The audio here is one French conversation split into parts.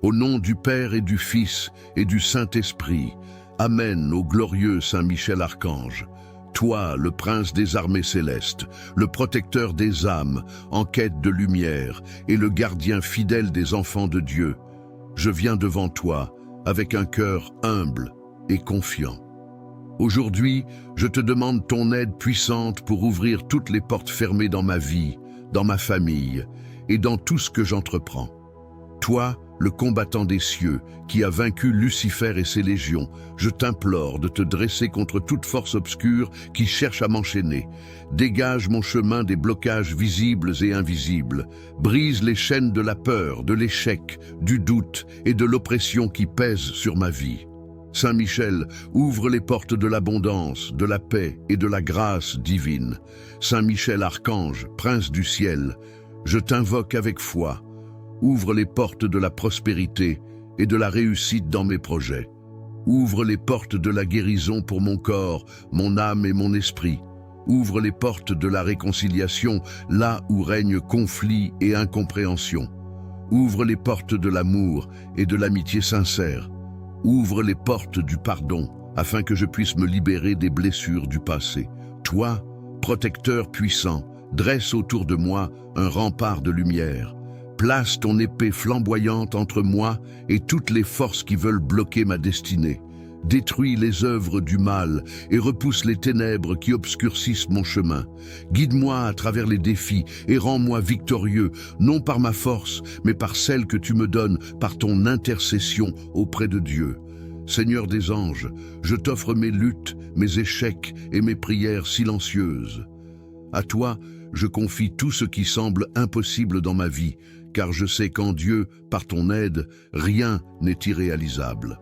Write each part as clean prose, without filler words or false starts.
Au nom du Père et du Fils et du Saint-Esprit. Amen, ô glorieux Saint Michel Archange. Toi, le prince des armées célestes, le protecteur des âmes, en quête de lumière, et le gardien fidèle des enfants de Dieu, je viens devant toi avec un cœur humble et confiant. Aujourd'hui, je te demande ton aide puissante pour ouvrir toutes les portes fermées dans ma vie, dans ma famille et dans tout ce que j'entreprends. Toi, le combattant des cieux, qui a vaincu Lucifer et ses légions, je t'implore de te dresser contre toute force obscure qui cherche à m'enchaîner. Dégage mon chemin des blocages visibles et invisibles. Brise les chaînes de la peur, de l'échec, du doute et de l'oppression qui pèsent sur ma vie. Saint Michel, ouvre les portes de l'abondance, de la paix et de la grâce divine. Saint Michel Archange, prince du ciel, je t'invoque avec foi. Ouvre les portes de la prospérité et de la réussite dans mes projets. Ouvre les portes de la guérison pour mon corps, mon âme et mon esprit. Ouvre les portes de la réconciliation là où règne conflit et incompréhension. Ouvre les portes de l'amour et de l'amitié sincère. Ouvre les portes du pardon afin que je puisse me libérer des blessures du passé. Toi, protecteur puissant, dresse autour de moi un rempart de lumière. Place ton épée flamboyante entre moi et toutes les forces qui veulent bloquer ma destinée. Détruis les œuvres du mal et repousse les ténèbres qui obscurcissent mon chemin. Guide-moi à travers les défis et rends-moi victorieux, non par ma force, mais par celle que tu me donnes par ton intercession auprès de Dieu. Seigneur des anges, je t'offre mes luttes, mes échecs et mes prières silencieuses. À toi, je confie tout ce qui semble impossible dans ma vie, car je sais qu'en Dieu, par ton aide, rien n'est irréalisable.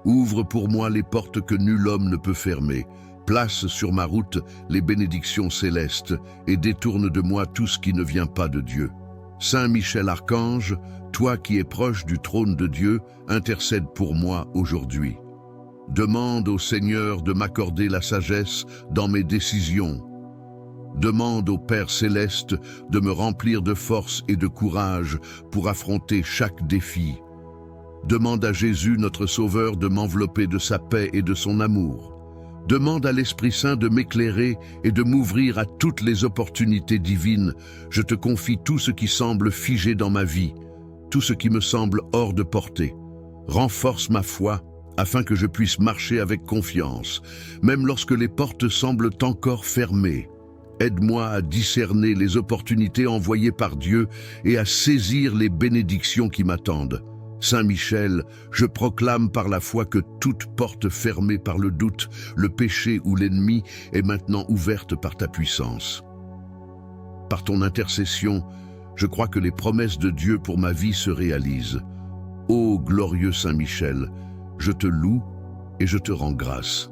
Ouvre pour moi les portes que nul homme ne peut fermer. Place sur ma route les bénédictions célestes et détourne de moi tout ce qui ne vient pas de Dieu. Saint Michel Archange, toi qui es proche du trône de Dieu, intercède pour moi aujourd'hui. Demande au Seigneur de m'accorder la sagesse dans mes décisions. Demande au Père céleste de me remplir de force et de courage pour affronter chaque défi. Demande à Jésus, notre Sauveur, de m'envelopper de sa paix et de son amour. Demande à l'Esprit Saint de m'éclairer et de m'ouvrir à toutes les opportunités divines. Je te confie tout ce qui semble figé dans ma vie, tout ce qui me semble hors de portée. Renforce ma foi afin que je puisse marcher avec confiance, même lorsque les portes semblent encore fermées. Aide-moi à discerner les opportunités envoyées par Dieu et à saisir les bénédictions qui m'attendent. Saint Michel, je proclame par la foi que toute porte fermée par le doute, le péché ou l'ennemi est maintenant ouverte par ta puissance. Par ton intercession, je crois que les promesses de Dieu pour ma vie se réalisent. Ô glorieux Saint Michel, je te loue et je te rends grâce.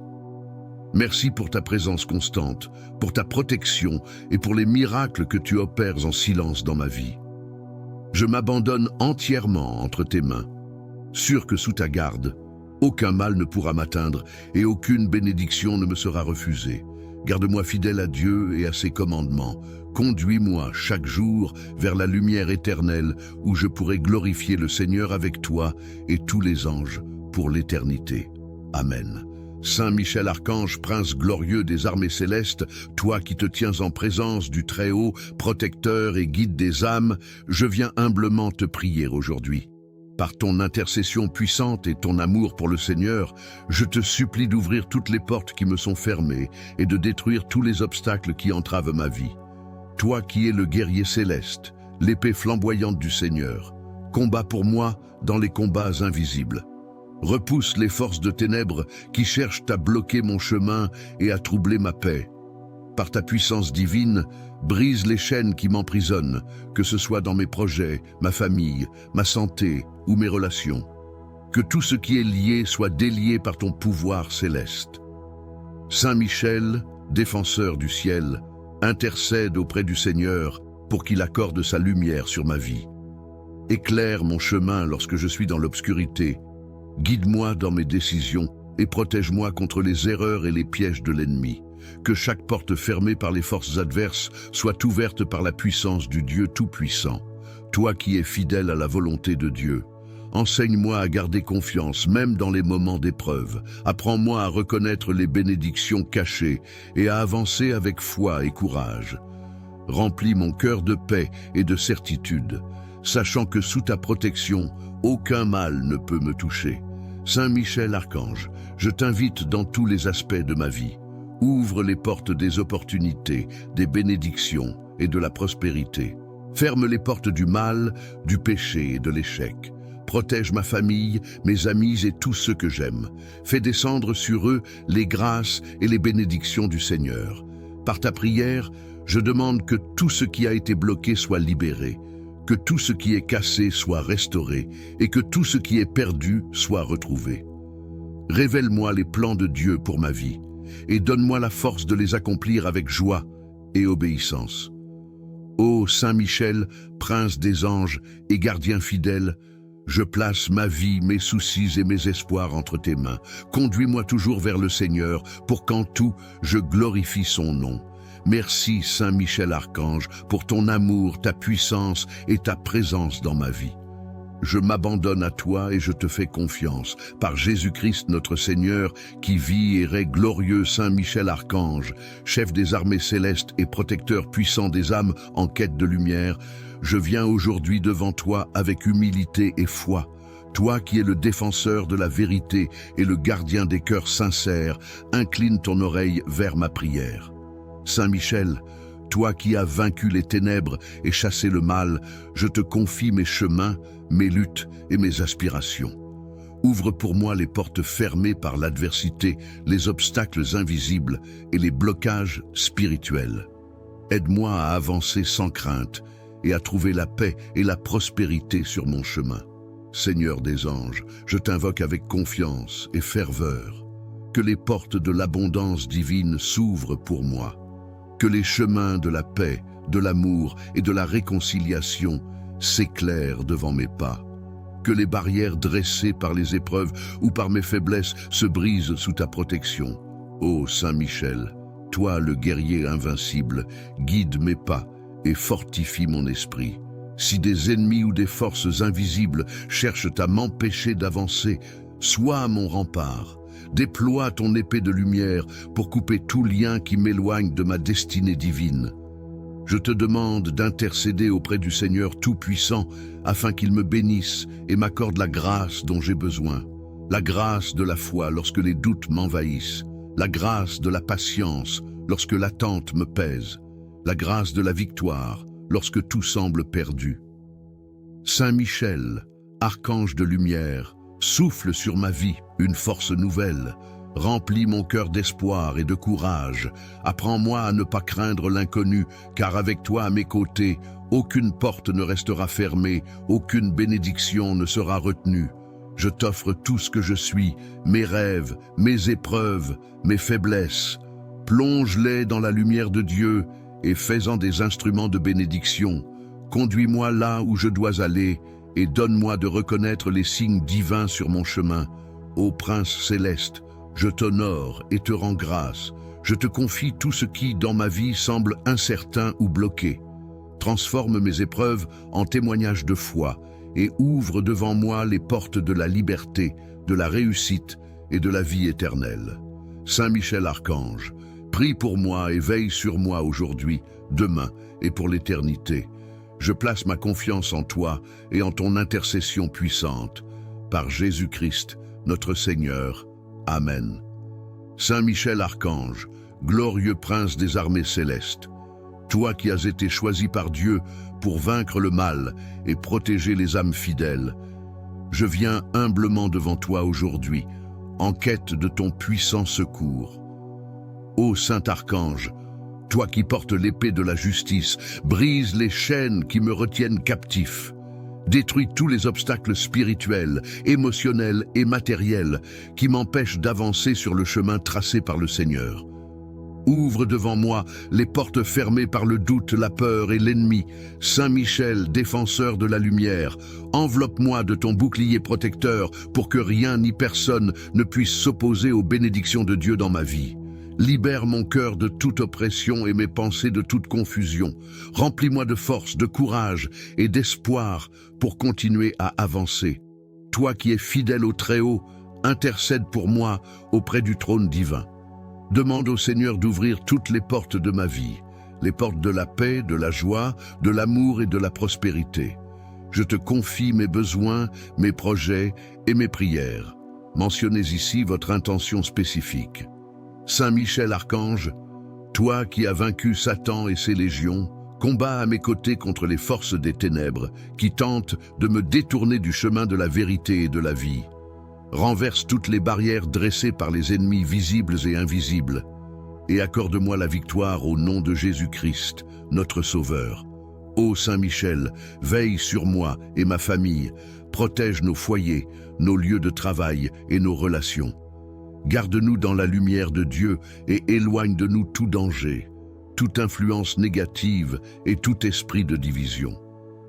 Merci pour ta présence constante, pour ta protection et pour les miracles que tu opères en silence dans ma vie. Je m'abandonne entièrement entre tes mains, sûr que sous ta garde, aucun mal ne pourra m'atteindre et aucune bénédiction ne me sera refusée. Garde-moi fidèle à Dieu et à ses commandements. Conduis-moi chaque jour vers la lumière éternelle où je pourrai glorifier le Seigneur avec toi et tous les anges pour l'éternité. Amen. Saint Michel Archange, prince glorieux des armées célestes, toi qui te tiens en présence du Très-Haut, protecteur et guide des âmes, je viens humblement te prier aujourd'hui. Par ton intercession puissante et ton amour pour le Seigneur, je te supplie d'ouvrir toutes les portes qui me sont fermées et de détruire tous les obstacles qui entravent ma vie. Toi qui es le guerrier céleste, l'épée flamboyante du Seigneur, combat pour moi dans les combats invisibles. Repousse les forces de ténèbres qui cherchent à bloquer mon chemin et à troubler ma paix. Par ta puissance divine, brise les chaînes qui m'emprisonnent, que ce soit dans mes projets, ma famille, ma santé ou mes relations. Que tout ce qui est lié soit délié par ton pouvoir céleste. Saint Michel, défenseur du ciel, intercède auprès du Seigneur pour qu'il accorde sa lumière sur ma vie. Éclaire mon chemin lorsque je suis dans l'obscurité. Guide-moi dans mes décisions et protège-moi contre les erreurs et les pièges de l'ennemi. Que chaque porte fermée par les forces adverses soit ouverte par la puissance du Dieu Tout-Puissant. Toi qui es fidèle à la volonté de Dieu, Enseigne-moi à garder confiance, même dans les moments d'épreuve. Apprends-moi à reconnaître les bénédictions cachées et à avancer avec foi et courage. Remplis mon cœur de paix et de certitude, sachant que sous ta protection, aucun mal ne peut me toucher. Saint Michel Archange, je t'invite dans tous les aspects de ma vie. Ouvre les portes des opportunités, des bénédictions et de la prospérité. Ferme les portes du mal, du péché et de l'échec. Protège ma famille, mes amis et tous ceux que j'aime. Fais descendre sur eux les grâces et les bénédictions du Seigneur. Par ta prière, je demande que tout ce qui a été bloqué soit libéré, que tout ce qui est cassé soit restauré et que tout ce qui est perdu soit retrouvé. Révèle-moi les plans de Dieu pour ma vie et donne-moi la force de les accomplir avec joie et obéissance. Ô Saint Michel, prince des anges et gardien fidèle, je place ma vie, mes soucis et mes espoirs entre tes mains. Conduis-moi toujours vers le Seigneur pour qu'en tout, je glorifie son nom. Merci Saint Michel Archange pour ton amour, ta puissance et ta présence dans ma vie. Je m'abandonne à toi et je te fais confiance. Par Jésus-Christ notre Seigneur, qui vit et règne glorieux Saint Michel Archange, chef des armées célestes et protecteur puissant des âmes en quête de lumière, je viens aujourd'hui devant toi avec humilité et foi. Toi qui es le défenseur de la vérité et le gardien des cœurs sincères, incline ton oreille vers ma prière. Saint Michel, toi qui as vaincu les ténèbres et chassé le mal, je te confie mes chemins, mes luttes et mes aspirations. Ouvre pour moi les portes fermées par l'adversité, les obstacles invisibles et les blocages spirituels. Aide-moi à avancer sans crainte et à trouver la paix et la prospérité sur mon chemin. Seigneur des anges, je t'invoque avec confiance et ferveur. Que les portes de l'abondance divine s'ouvrent pour moi. Que les chemins de la paix, de l'amour et de la réconciliation s'éclairent devant mes pas. Que les barrières dressées par les épreuves ou par mes faiblesses se brisent sous ta protection. Ô Saint Michel, toi le guerrier invincible, guide mes pas et fortifie mon esprit. Si des ennemis ou des forces invisibles cherchent à m'empêcher d'avancer, sois mon rempart. Déploie ton épée de lumière pour couper tout lien qui m'éloigne de ma destinée divine. Je te demande d'intercéder auprès du Seigneur Tout-Puissant afin qu'il me bénisse et m'accorde la grâce dont j'ai besoin. La grâce de la foi lorsque les doutes m'envahissent. La grâce de la patience lorsque l'attente me pèse. La grâce de la victoire lorsque tout semble perdu. Saint Michel, archange de lumière, souffle sur ma vie une force nouvelle. Remplis mon cœur d'espoir et de courage. Apprends-moi à ne pas craindre l'inconnu, car avec toi à mes côtés, aucune porte ne restera fermée, aucune bénédiction ne sera retenue. Je t'offre tout ce que je suis, mes rêves, mes épreuves, mes faiblesses. Plonge-les dans la lumière de Dieu et fais-en des instruments de bénédiction. Conduis-moi là où je dois aller et donne-moi de reconnaître les signes divins sur mon chemin. Ô Prince céleste, je t'honore et te rends grâce. Je te confie tout ce qui, dans ma vie, semble incertain ou bloqué. Transforme mes épreuves en témoignages de foi et ouvre devant moi les portes de la liberté, de la réussite et de la vie éternelle. Saint Michel Archange, prie pour moi et veille sur moi aujourd'hui, demain et pour l'éternité. Je place ma confiance en toi et en ton intercession puissante. Par Jésus-Christ, notre Seigneur. Amen. Saint Michel Archange, glorieux prince des armées célestes, toi qui as été choisi par Dieu pour vaincre le mal et protéger les âmes fidèles, je viens humblement devant toi aujourd'hui, en quête de ton puissant secours. Ô Saint Archange, toi qui portes l'épée de la justice, brise les chaînes qui me retiennent captif. Détruis tous les obstacles spirituels, émotionnels et matériels qui m'empêchent d'avancer sur le chemin tracé par le Seigneur. Ouvre devant moi les portes fermées par le doute, la peur et l'ennemi. Saint Michel, défenseur de la lumière, enveloppe-moi de ton bouclier protecteur pour que rien ni personne ne puisse s'opposer aux bénédictions de Dieu dans ma vie. Libère mon cœur de toute oppression et mes pensées de toute confusion. Remplis-moi de force, de courage et d'espoir pour continuer à avancer. toi qui es fidèle au Très-Haut, intercède pour moi auprès du trône divin. Demande au Seigneur d'ouvrir toutes les portes de ma vie, les portes de la paix, de la joie, de l'amour et de la prospérité. Je te confie mes besoins, mes projets et mes prières. Mentionnez ici votre intention spécifique. Saint Michel Archange, toi qui as vaincu Satan et ses légions, combats à mes côtés contre les forces des ténèbres qui tentent de me détourner du chemin de la vérité et de la vie. Renverse toutes les barrières dressées par les ennemis visibles et invisibles et accorde-moi la victoire au nom de Jésus-Christ, notre Sauveur. Ô Saint Michel, veille sur moi et ma famille, protège nos foyers, nos lieux de travail et nos relations. Garde-nous dans la lumière de Dieu et éloigne de nous tout danger, toute influence négative et tout esprit de division.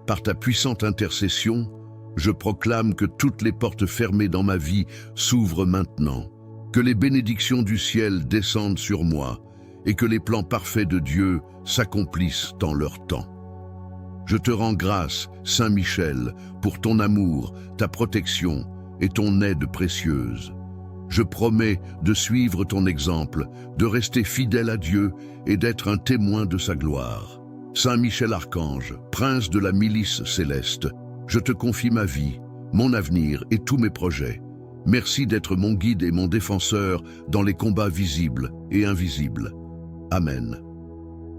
Par ta puissante intercession, je proclame que toutes les portes fermées dans ma vie s'ouvrent maintenant, que les bénédictions du ciel descendent sur moi et que les plans parfaits de Dieu s'accomplissent dans leur temps. Je te rends grâce, Saint Michel, pour ton amour, ta protection et ton aide précieuse. Je promets de suivre ton exemple, de rester fidèle à Dieu et d'être un témoin de sa gloire. Saint Michel Archange, prince de la milice céleste, je te confie ma vie, mon avenir et tous mes projets. Merci d'être mon guide et mon défenseur dans les combats visibles et invisibles. Amen.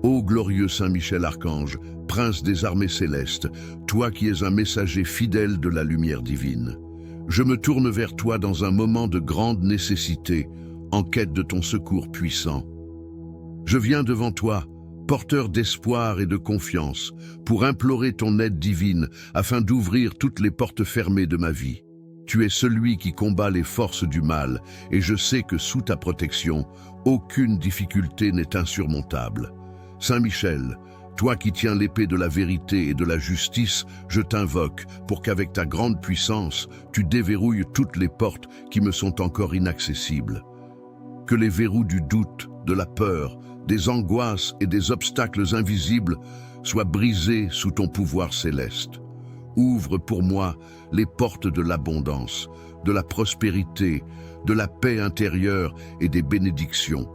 Ô glorieux Saint Michel Archange, prince des armées célestes, toi qui es un messager fidèle de la lumière divine, je me tourne vers toi dans un moment de grande nécessité, en quête de ton secours puissant. Je viens devant toi, porteur d'espoir et de confiance, pour implorer ton aide divine afin d'ouvrir toutes les portes fermées de ma vie. Tu es celui qui combat les forces du mal, et je sais que sous ta protection, aucune difficulté n'est insurmontable. Saint Michel, toi qui tiens l'épée de la vérité et de la justice, je t'invoque pour qu'avec ta grande puissance, tu déverrouilles toutes les portes qui me sont encore inaccessibles. Que les verrous du doute, de la peur, des angoisses et des obstacles invisibles soient brisés sous ton pouvoir céleste. Ouvre pour moi les portes de l'abondance, de la prospérité, de la paix intérieure et des bénédictions,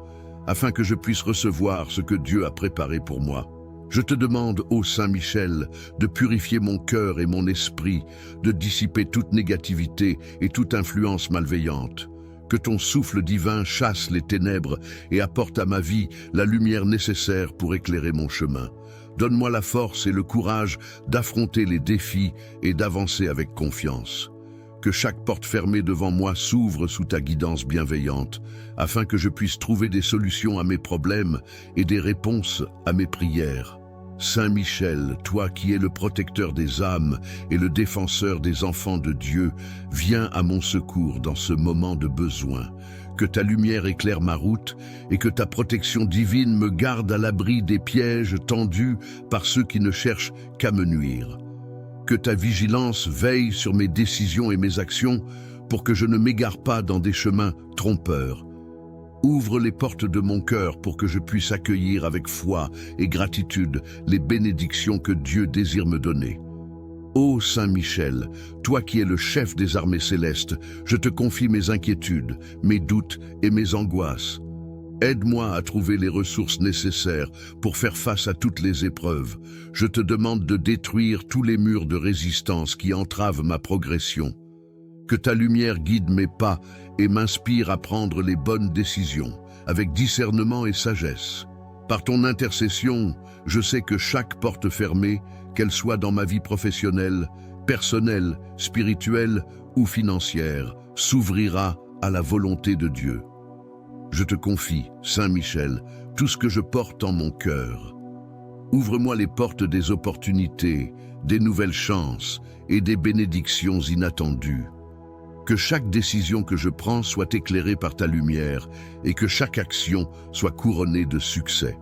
afin que je puisse recevoir ce que Dieu a préparé pour moi. Je te demande, ô Saint Michel, de purifier mon cœur et mon esprit, de dissiper toute négativité et toute influence malveillante. Que ton souffle divin chasse les ténèbres et apporte à ma vie la lumière nécessaire pour éclairer mon chemin. Donne-moi la force et le courage d'affronter les défis et d'avancer avec confiance. Que chaque porte fermée devant moi s'ouvre sous ta guidance bienveillante, afin que je puisse trouver des solutions à mes problèmes et des réponses à mes prières. Saint Michel, toi qui es le protecteur des âmes et le défenseur des enfants de Dieu, viens à mon secours dans ce moment de besoin. Que ta lumière éclaire ma route et que ta protection divine me garde à l'abri des pièges tendus par ceux qui ne cherchent qu'à me nuire. Que ta vigilance veille sur mes décisions et mes actions pour que je ne m'égare pas dans des chemins trompeurs. Ouvre les portes de mon cœur pour que je puisse accueillir avec foi et gratitude les bénédictions que Dieu désire me donner. Ô Saint Michel, toi qui es le chef des armées célestes, je te confie mes inquiétudes, mes doutes et mes angoisses. Aide-moi à trouver les ressources nécessaires pour faire face à toutes les épreuves. Je te demande de détruire tous les murs de résistance qui entravent ma progression. Que ta lumière guide mes pas et m'inspire à prendre les bonnes décisions, avec discernement et sagesse. Par ton intercession, je sais que chaque porte fermée, qu'elle soit dans ma vie professionnelle, personnelle, spirituelle ou financière, s'ouvrira à la volonté de Dieu. Je te confie, Saint Michel, tout ce que je porte en mon cœur. Ouvre-moi les portes des opportunités, des nouvelles chances et des bénédictions inattendues. Que chaque décision que je prends soit éclairée par ta lumière et que chaque action soit couronnée de succès.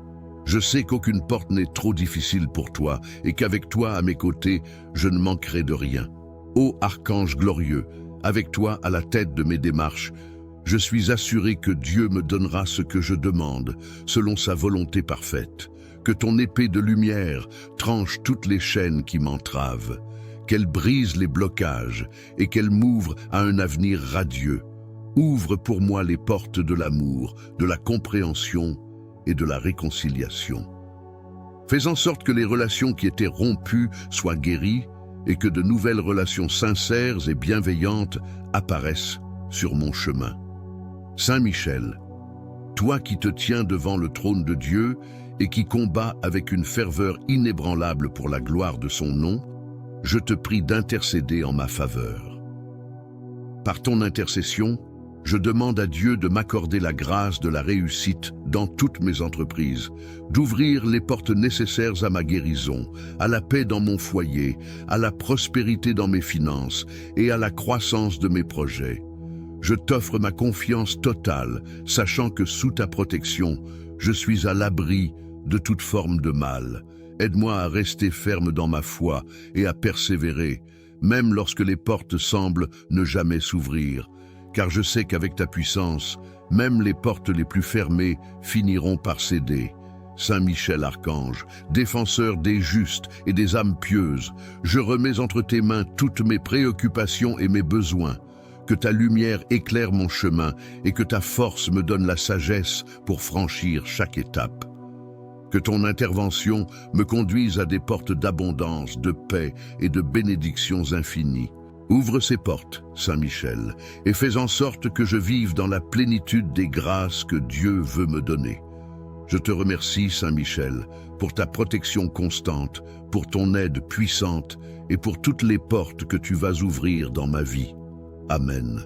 Je sais qu'aucune porte n'est trop difficile pour toi et qu'avec toi à mes côtés, je ne manquerai de rien. Ô Archange glorieux, avec toi à la tête de mes démarches, je suis assuré que Dieu me donnera ce que je demande, selon sa volonté parfaite. Que ton épée de lumière tranche toutes les chaînes qui m'entravent. qu'elle brise les blocages et qu'elle m'ouvre à un avenir radieux. Ouvre pour moi les portes de l'amour, de la compréhension et de la réconciliation. Fais en sorte que les relations qui étaient rompues soient guéries et que de nouvelles relations sincères et bienveillantes apparaissent sur mon chemin. Saint Michel, toi qui te tiens devant le trône de Dieu et qui combats avec une ferveur inébranlable pour la gloire de son nom, je te prie d'intercéder en ma faveur. Par ton intercession, je demande à Dieu de m'accorder la grâce de la réussite dans toutes mes entreprises, d'ouvrir les portes nécessaires à ma guérison, à la paix dans mon foyer, à la prospérité dans mes finances et à la croissance de mes projets. Je t'offre ma confiance totale, sachant que sous ta protection, je suis à l'abri de toute forme de mal. Aide-moi à rester ferme dans ma foi et à persévérer, même lorsque les portes semblent ne jamais s'ouvrir. Car je sais qu'avec ta puissance, même les portes les plus fermées finiront par céder. Saint Michel Archange, défenseur des justes et des âmes pieuses, je remets entre tes mains toutes mes préoccupations et mes besoins. Que ta lumière éclaire mon chemin et que ta force me donne la sagesse pour franchir chaque étape. Que ton intervention me conduise à des portes d'abondance, de paix et de bénédictions infinies. Ouvre ces portes, Saint Michel, et fais en sorte que je vive dans la plénitude des grâces que Dieu veut me donner. Je te remercie, Saint Michel, pour ta protection constante, pour ton aide puissante et pour toutes les portes que tu vas ouvrir dans ma vie. Amen.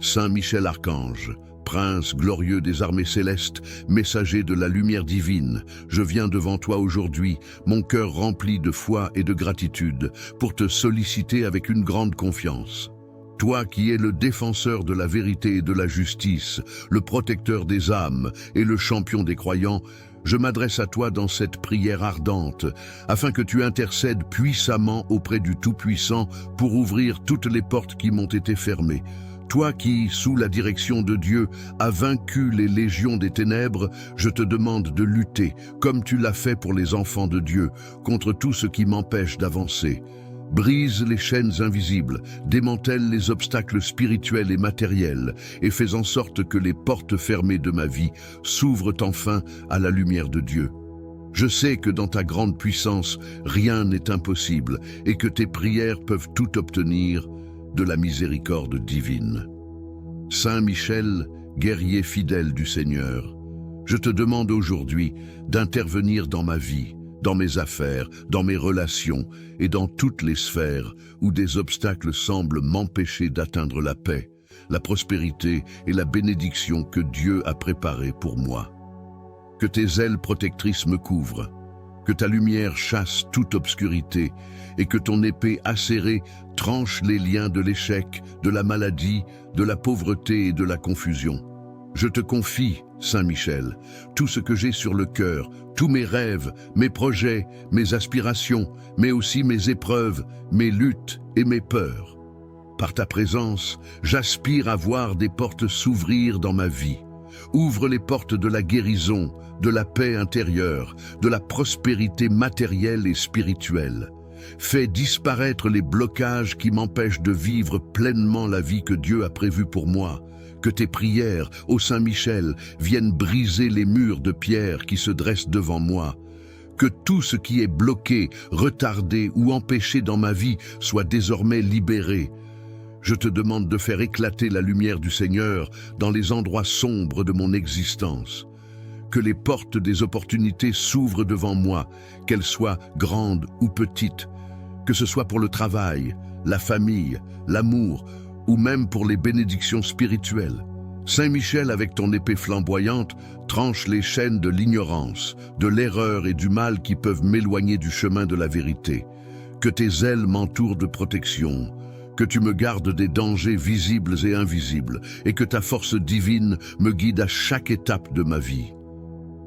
Saint Michel Archange, Prince glorieux des armées célestes, messager de la lumière divine, je viens devant toi aujourd'hui, mon cœur rempli de foi et de gratitude, pour te solliciter avec une grande confiance. Toi qui es le défenseur de la vérité et de la justice, le protecteur des âmes et le champion des croyants, je m'adresse à toi dans cette prière ardente, afin que tu intercèdes puissamment auprès du Tout-Puissant pour ouvrir toutes les portes qui m'ont été fermées. Toi qui, sous la direction de Dieu, as vaincu les légions des ténèbres, je te demande de lutter, comme tu l'as fait pour les enfants de Dieu, contre tout ce qui m'empêche d'avancer. Brise les chaînes invisibles, démantèle les obstacles spirituels et matériels, et fais en sorte que les portes fermées de ma vie s'ouvrent enfin à la lumière de Dieu. Je sais que dans ta grande puissance, rien n'est impossible, et que tes prières peuvent tout obtenir de la miséricorde divine. Saint Michel, guerrier fidèle du Seigneur, je te demande aujourd'hui d'intervenir dans ma vie, dans mes affaires, dans mes relations et dans toutes les sphères où des obstacles semblent m'empêcher d'atteindre la paix, la prospérité et la bénédiction que Dieu a préparée pour moi. Que tes ailes protectrices me couvrent, que ta lumière chasse toute obscurité et que ton épée acérée tranche les liens de l'échec, de la maladie, de la pauvreté et de la confusion. Je te confie, Saint Michel, tout ce que j'ai sur le cœur, tous mes rêves, mes projets, mes aspirations, mais aussi mes épreuves, mes luttes et mes peurs. Par ta présence, j'aspire à voir des portes s'ouvrir dans ma vie. Ouvre les portes de la guérison, de la paix intérieure, de la prospérité matérielle et spirituelle. Fais disparaître les blocages qui m'empêchent de vivre pleinement la vie que Dieu a prévue pour moi. Que tes prières, ô Saint Michel, viennent briser les murs de pierre qui se dressent devant moi. Que tout ce qui est bloqué, retardé ou empêché dans ma vie soit désormais libéré. Je te demande de faire éclater la lumière du Seigneur dans les endroits sombres de mon existence. Que les portes des opportunités s'ouvrent devant moi, qu'elles soient grandes ou petites, que ce soit pour le travail, la famille, l'amour, ou même pour les bénédictions spirituelles. Saint Michel, avec ton épée flamboyante, tranche les chaînes de l'ignorance, de l'erreur et du mal qui peuvent m'éloigner du chemin de la vérité. Que tes ailes m'entourent de protection, que tu me gardes des dangers visibles et invisibles, et que ta force divine me guide à chaque étape de ma vie.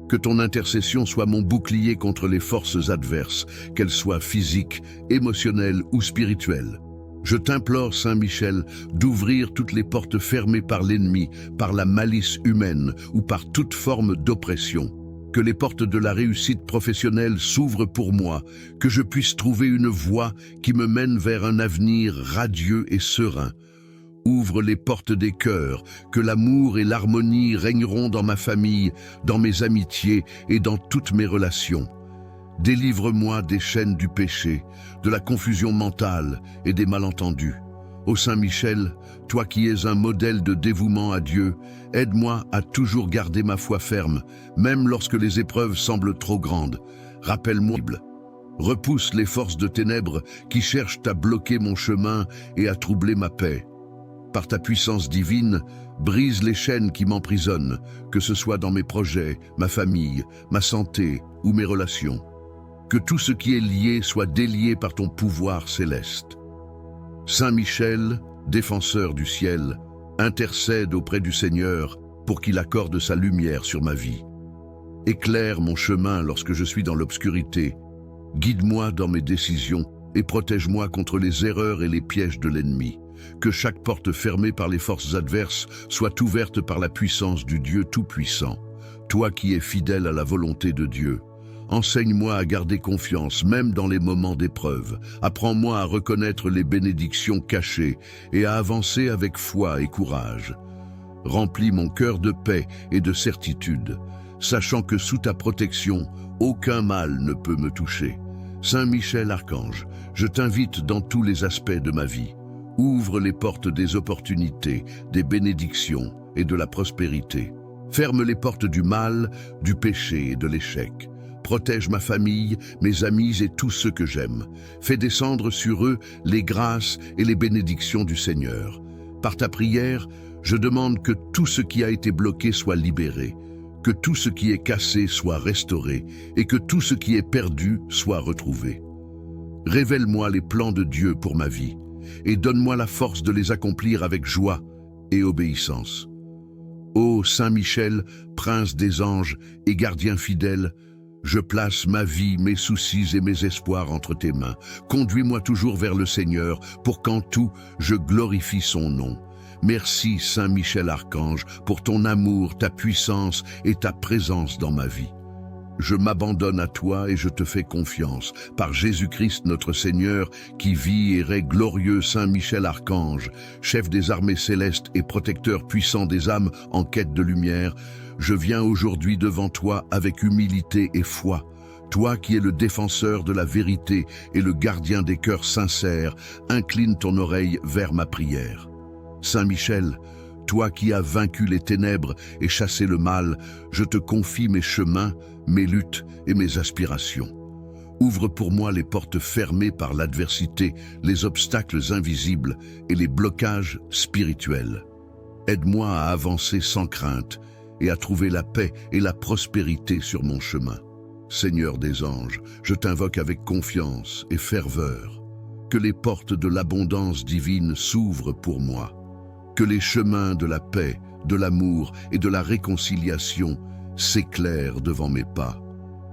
Que ton intercession soit mon bouclier contre les forces adverses, qu'elles soient physiques, émotionnelles ou spirituelles. Je t'implore, Saint Michel, d'ouvrir toutes les portes fermées par l'ennemi, par la malice humaine ou par toute forme d'oppression. Que les portes de la réussite professionnelle s'ouvrent pour moi, que je puisse trouver une voie qui me mène vers un avenir radieux et serein. Ouvre les portes des cœurs, que l'amour et l'harmonie régneront dans ma famille, dans mes amitiés et dans toutes mes relations. Délivre-moi des chaînes du péché, de la confusion mentale et des malentendus. Ô Saint Michel, toi qui es un modèle de dévouement à Dieu, aide-moi à toujours garder ma foi ferme, même lorsque les épreuves semblent trop grandes. Rappelle-moi, repousse les forces de ténèbres qui cherchent à bloquer mon chemin et à troubler ma paix. Par ta puissance divine, brise les chaînes qui m'emprisonnent, que ce soit dans mes projets, ma famille, ma santé ou mes relations. Que tout ce qui est lié soit délié par ton pouvoir céleste. Saint Michel, défenseur du ciel, intercède auprès du Seigneur pour qu'il accorde sa lumière sur ma vie. Éclaire mon chemin lorsque je suis dans l'obscurité. Guide-moi dans mes décisions et protège-moi contre les erreurs et les pièges de l'ennemi. Que chaque porte fermée par les forces adverses soit ouverte par la puissance du Dieu Tout-Puissant. Toi qui es fidèle à la volonté de Dieu, enseigne-moi à garder confiance même dans les moments d'épreuve. Apprends-moi à reconnaître les bénédictions cachées et à avancer avec foi et courage. Remplis mon cœur de paix et de certitude, sachant que sous ta protection, aucun mal ne peut me toucher. Saint Michel Archange, je t'invite dans tous les aspects de ma vie. Ouvre les portes des opportunités, des bénédictions et de la prospérité. Ferme les portes du mal, du péché et de l'échec. Protège ma famille, mes amis et tous ceux que j'aime. Fais descendre sur eux les grâces et les bénédictions du Seigneur. Par ta prière, je demande que tout ce qui a été bloqué soit libéré, que tout ce qui est cassé soit restauré et que tout ce qui est perdu soit retrouvé. Révèle-moi les plans de Dieu pour ma vie et donne-moi la force de les accomplir avec joie et obéissance. Ô Saint Michel, prince des anges et gardien fidèle, je place ma vie, mes soucis et mes espoirs entre tes mains. Conduis-moi toujours vers le Seigneur pour qu'en tout, je glorifie son nom. Merci Saint Michel Archange pour ton amour, ta puissance et ta présence dans ma vie. Je m'abandonne à toi et je te fais confiance. Par Jésus-Christ notre Seigneur, qui vit et règne glorieux Saint Michel Archange, chef des armées célestes et protecteur puissant des âmes en quête de lumière, je viens aujourd'hui devant toi avec humilité et foi. Toi qui es le défenseur de la vérité et le gardien des cœurs sincères, incline ton oreille vers ma prière. Saint Michel, toi qui as vaincu les ténèbres et chassé le mal, je te confie mes chemins, mes luttes et mes aspirations. Ouvre pour moi les portes fermées par l'adversité, les obstacles invisibles et les blocages spirituels. Aide-moi à avancer sans crainte et à trouver la paix et la prospérité sur mon chemin. Seigneur des anges, je t'invoque avec confiance et ferveur. Que les portes de l'abondance divine s'ouvrent pour moi. Que les chemins de la paix, de l'amour et de la réconciliation s'éclairent devant mes pas.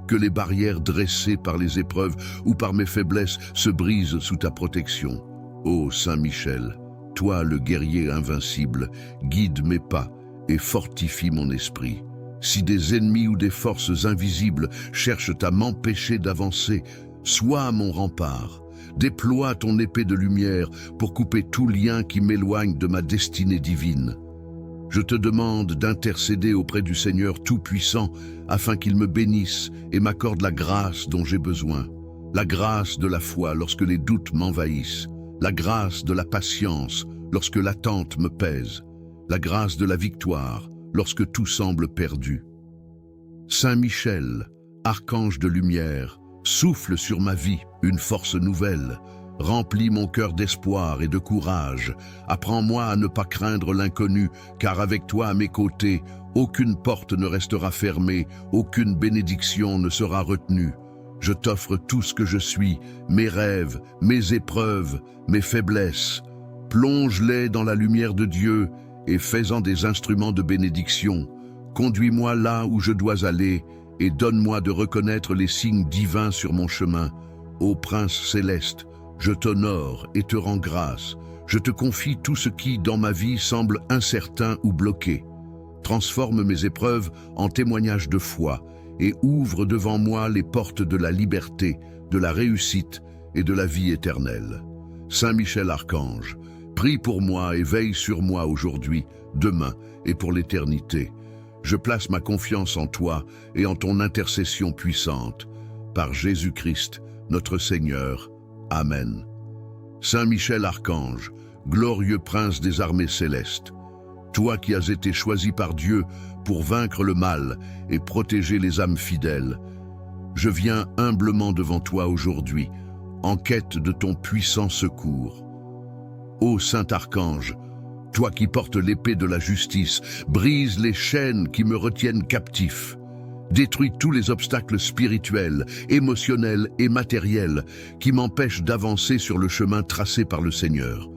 Que les barrières dressées par les épreuves ou par mes faiblesses se brisent sous ta protection. Ô Saint Michel, toi le guerrier invincible, guide mes pas et fortifie mon esprit. Si des ennemis ou des forces invisibles cherchent à m'empêcher d'avancer, sois à mon rempart. Déploie ton épée de lumière pour couper tout lien qui m'éloigne de ma destinée divine. Je te demande d'intercéder auprès du Seigneur Tout-Puissant afin qu'il me bénisse et m'accorde la grâce dont j'ai besoin. La grâce de la foi lorsque les doutes m'envahissent. La grâce de la patience lorsque l'attente me pèse. La grâce de la victoire lorsque tout semble perdu. Saint Michel, archange de lumière, souffle sur ma vie une force nouvelle. Remplis mon cœur d'espoir et de courage. Apprends-moi à ne pas craindre l'inconnu, car avec toi à mes côtés, aucune porte ne restera fermée, aucune bénédiction ne sera retenue. Je t'offre tout ce que je suis, mes rêves, mes épreuves, mes faiblesses. Plonge-les dans la lumière de Dieu et fais-en des instruments de bénédiction. Conduis-moi là où je dois aller et donne-moi de reconnaître les signes divins sur mon chemin. Ô Prince céleste, je t'honore et te rends grâce. Je te confie tout ce qui, dans ma vie, semble incertain ou bloqué. Transforme mes épreuves en témoignages de foi et ouvre devant moi les portes de la liberté, de la réussite et de la vie éternelle. Saint Michel Archange, prie pour moi et veille sur moi aujourd'hui, demain et pour l'éternité. Je place ma confiance en toi et en ton intercession puissante. Par Jésus-Christ, notre Seigneur. Amen. Saint Michel Archange, glorieux prince des armées célestes, toi qui as été choisi par Dieu pour vaincre le mal et protéger les âmes fidèles, je viens humblement devant toi aujourd'hui, en quête de ton puissant secours. Ô Saint Archange, toi qui portes l'épée de la justice, brise les chaînes qui me retiennent captif. Détruis tous les obstacles spirituels, émotionnels et matériels qui m'empêchent d'avancer sur le chemin tracé par le Seigneur.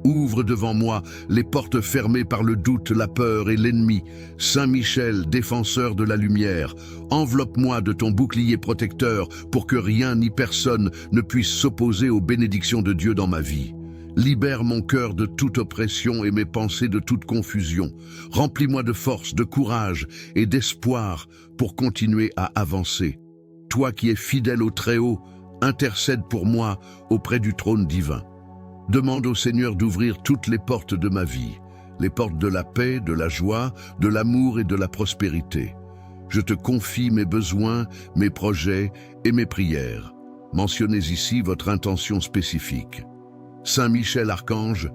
Ouvre devant moi les portes fermées par le doute, la peur et l'ennemi. Saint Michel, défenseur de la lumière, enveloppe-moi de ton bouclier protecteur pour que rien ni personne ne puisse s'opposer aux bénédictions de Dieu dans ma vie. Libère mon cœur de toute oppression et mes pensées de toute confusion. Remplis-moi de force, de courage et d'espoir pour continuer à avancer. Toi qui es fidèle au Très-Haut, intercède pour moi auprès du trône divin. Demande au Seigneur d'ouvrir toutes les portes de ma vie, les portes de la paix, de la joie, de l'amour et de la prospérité. Je te confie mes besoins, mes projets et mes prières. Mentionnez ici votre intention spécifique. Saint Michel Archange,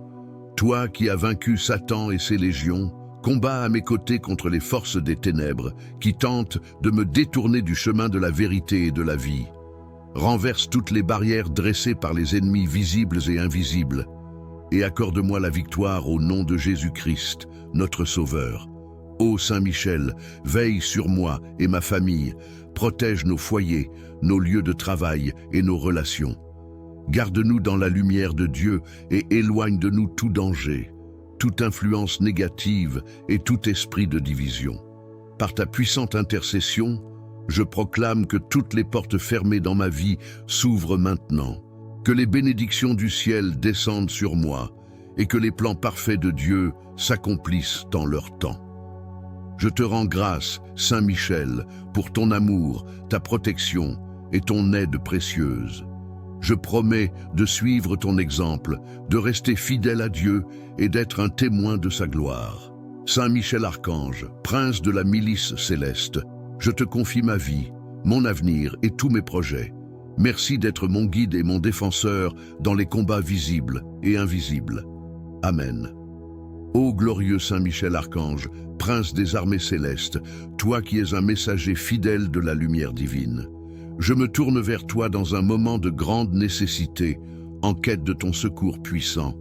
toi qui as vaincu Satan et ses légions, combats à mes côtés contre les forces des ténèbres qui tentent de me détourner du chemin de la vérité et de la vie. Renverse toutes les barrières dressées par les ennemis visibles et invisibles, et accorde-moi la victoire au nom de Jésus-Christ, notre Sauveur. Ô Saint Michel, veille sur moi et ma famille, protège nos foyers, nos lieux de travail et nos relations. Garde-nous dans la lumière de Dieu et éloigne de nous tout danger, toute influence négative et tout esprit de division. Par ta puissante intercession, je proclame que toutes les portes fermées dans ma vie s'ouvrent maintenant, que les bénédictions du ciel descendent sur moi et que les plans parfaits de Dieu s'accomplissent dans leur temps. Je te rends grâce, Saint Michel, pour ton amour, ta protection et ton aide précieuse. Je promets de suivre ton exemple, de rester fidèle à Dieu et d'être un témoin de sa gloire. Saint Michel Archange, prince de la milice céleste, je te confie ma vie, mon avenir et tous mes projets. Merci d'être mon guide et mon défenseur dans les combats visibles et invisibles. Amen. Ô glorieux Saint Michel Archange, prince des armées célestes, toi qui es un messager fidèle de la lumière divine, je me tourne vers toi dans un moment de grande nécessité, en quête de ton secours puissant.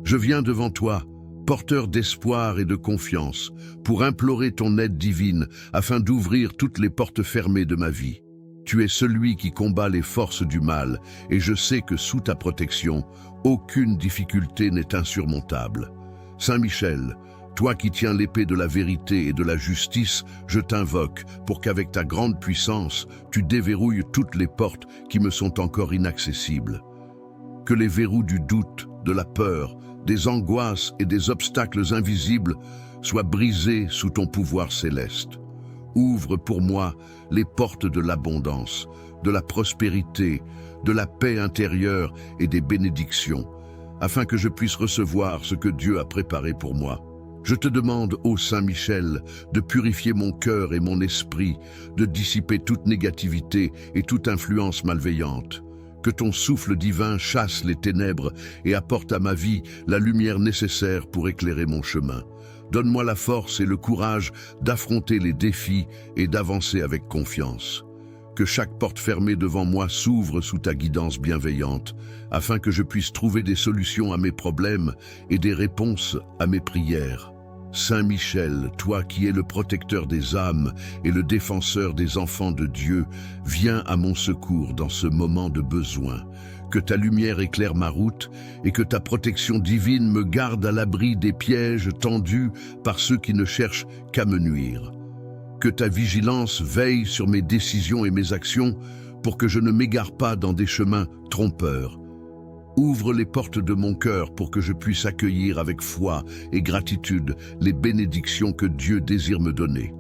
Je viens devant toi, porteur d'espoir et de confiance, pour implorer ton aide divine afin d'ouvrir toutes les portes fermées de ma vie. Tu es celui qui combat les forces du mal et je sais que sous ta protection, aucune difficulté n'est insurmontable. Saint Michel, toi qui tiens l'épée de la vérité et de la justice, je t'invoque pour qu'avec ta grande puissance, tu déverrouilles toutes les portes qui me sont encore inaccessibles. Que les verrous du doute, de la peur, des angoisses et des obstacles invisibles soient brisés sous ton pouvoir céleste. Ouvre pour moi les portes de l'abondance, de la prospérité, de la paix intérieure et des bénédictions, afin que je puisse recevoir ce que Dieu a préparé pour moi. Je te demande, ô Saint Michel, de purifier mon cœur et mon esprit, de dissiper toute négativité et toute influence malveillante. Que ton souffle divin chasse les ténèbres et apporte à ma vie la lumière nécessaire pour éclairer mon chemin. Donne-moi la force et le courage d'affronter les défis et d'avancer avec confiance. Que chaque porte fermée devant moi s'ouvre sous ta guidance bienveillante, afin que je puisse trouver des solutions à mes problèmes et des réponses à mes prières. Saint Michel, toi qui es le protecteur des âmes et le défenseur des enfants de Dieu, viens à mon secours dans ce moment de besoin. Que ta lumière éclaire ma route et que ta protection divine me garde à l'abri des pièges tendus par ceux qui ne cherchent qu'à me nuire. Que ta vigilance veille sur mes décisions et mes actions pour que je ne m'égare pas dans des chemins trompeurs. Ouvre les portes de mon cœur pour que je puisse accueillir avec foi et gratitude les bénédictions que Dieu désire me donner.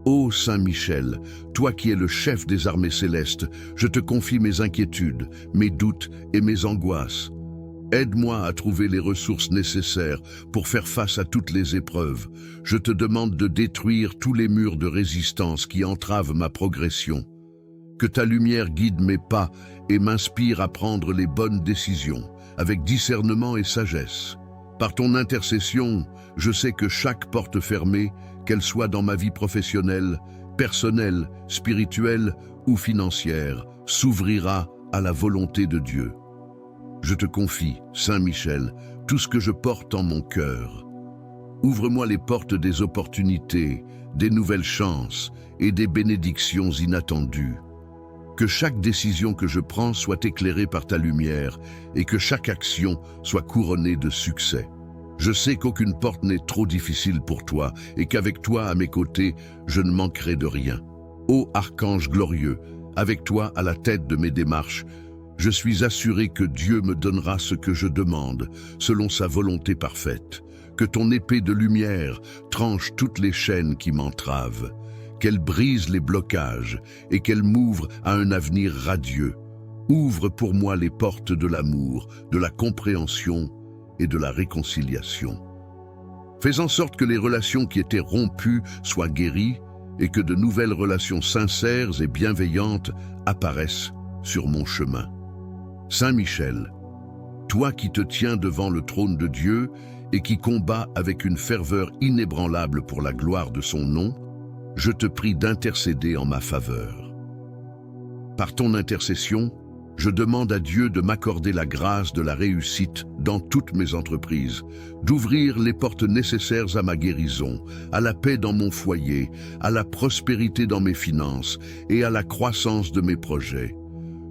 Ô Saint Michel, toi qui es le chef des armées célestes, je te confie mes inquiétudes, mes doutes et mes angoisses. Aide-moi à trouver les ressources nécessaires pour faire face à toutes les épreuves. Je te demande de détruire tous les murs de résistance qui entravent ma progression. Que ta lumière guide mes pas et m'inspire à prendre les bonnes décisions, avec discernement et sagesse. Par ton intercession, je sais que chaque porte fermée, qu'elle soit dans ma vie professionnelle, personnelle, spirituelle ou financière, s'ouvrira à la volonté de Dieu. Je te confie, Saint Michel, tout ce que je porte en mon cœur. Ouvre-moi les portes des opportunités, des nouvelles chances et des bénédictions inattendues. Que chaque décision que je prends soit éclairée par ta lumière et que chaque action soit couronnée de succès. Je sais qu'aucune porte n'est trop difficile pour toi et qu'avec toi à mes côtés, je ne manquerai de rien. Ô Archange glorieux, avec toi à la tête de mes démarches, je suis assuré que Dieu me donnera ce que je demande, selon sa volonté parfaite. Que ton épée de lumière tranche toutes les chaînes qui m'entravent, qu'elle brise les blocages et qu'elle m'ouvre à un avenir radieux. Ouvre pour moi les portes de l'amour, de la compréhension et de la réconciliation. Fais en sorte que les relations qui étaient rompues soient guéries et que de nouvelles relations sincères et bienveillantes apparaissent sur mon chemin. Saint Michel, toi qui te tiens devant le trône de Dieu et qui combats avec une ferveur inébranlable pour la gloire de son nom, je te prie d'intercéder en ma faveur. Par ton intercession, je demande à Dieu de m'accorder la grâce de la réussite dans toutes mes entreprises, d'ouvrir les portes nécessaires à ma guérison, à la paix dans mon foyer, à la prospérité dans mes finances et à la croissance de mes projets.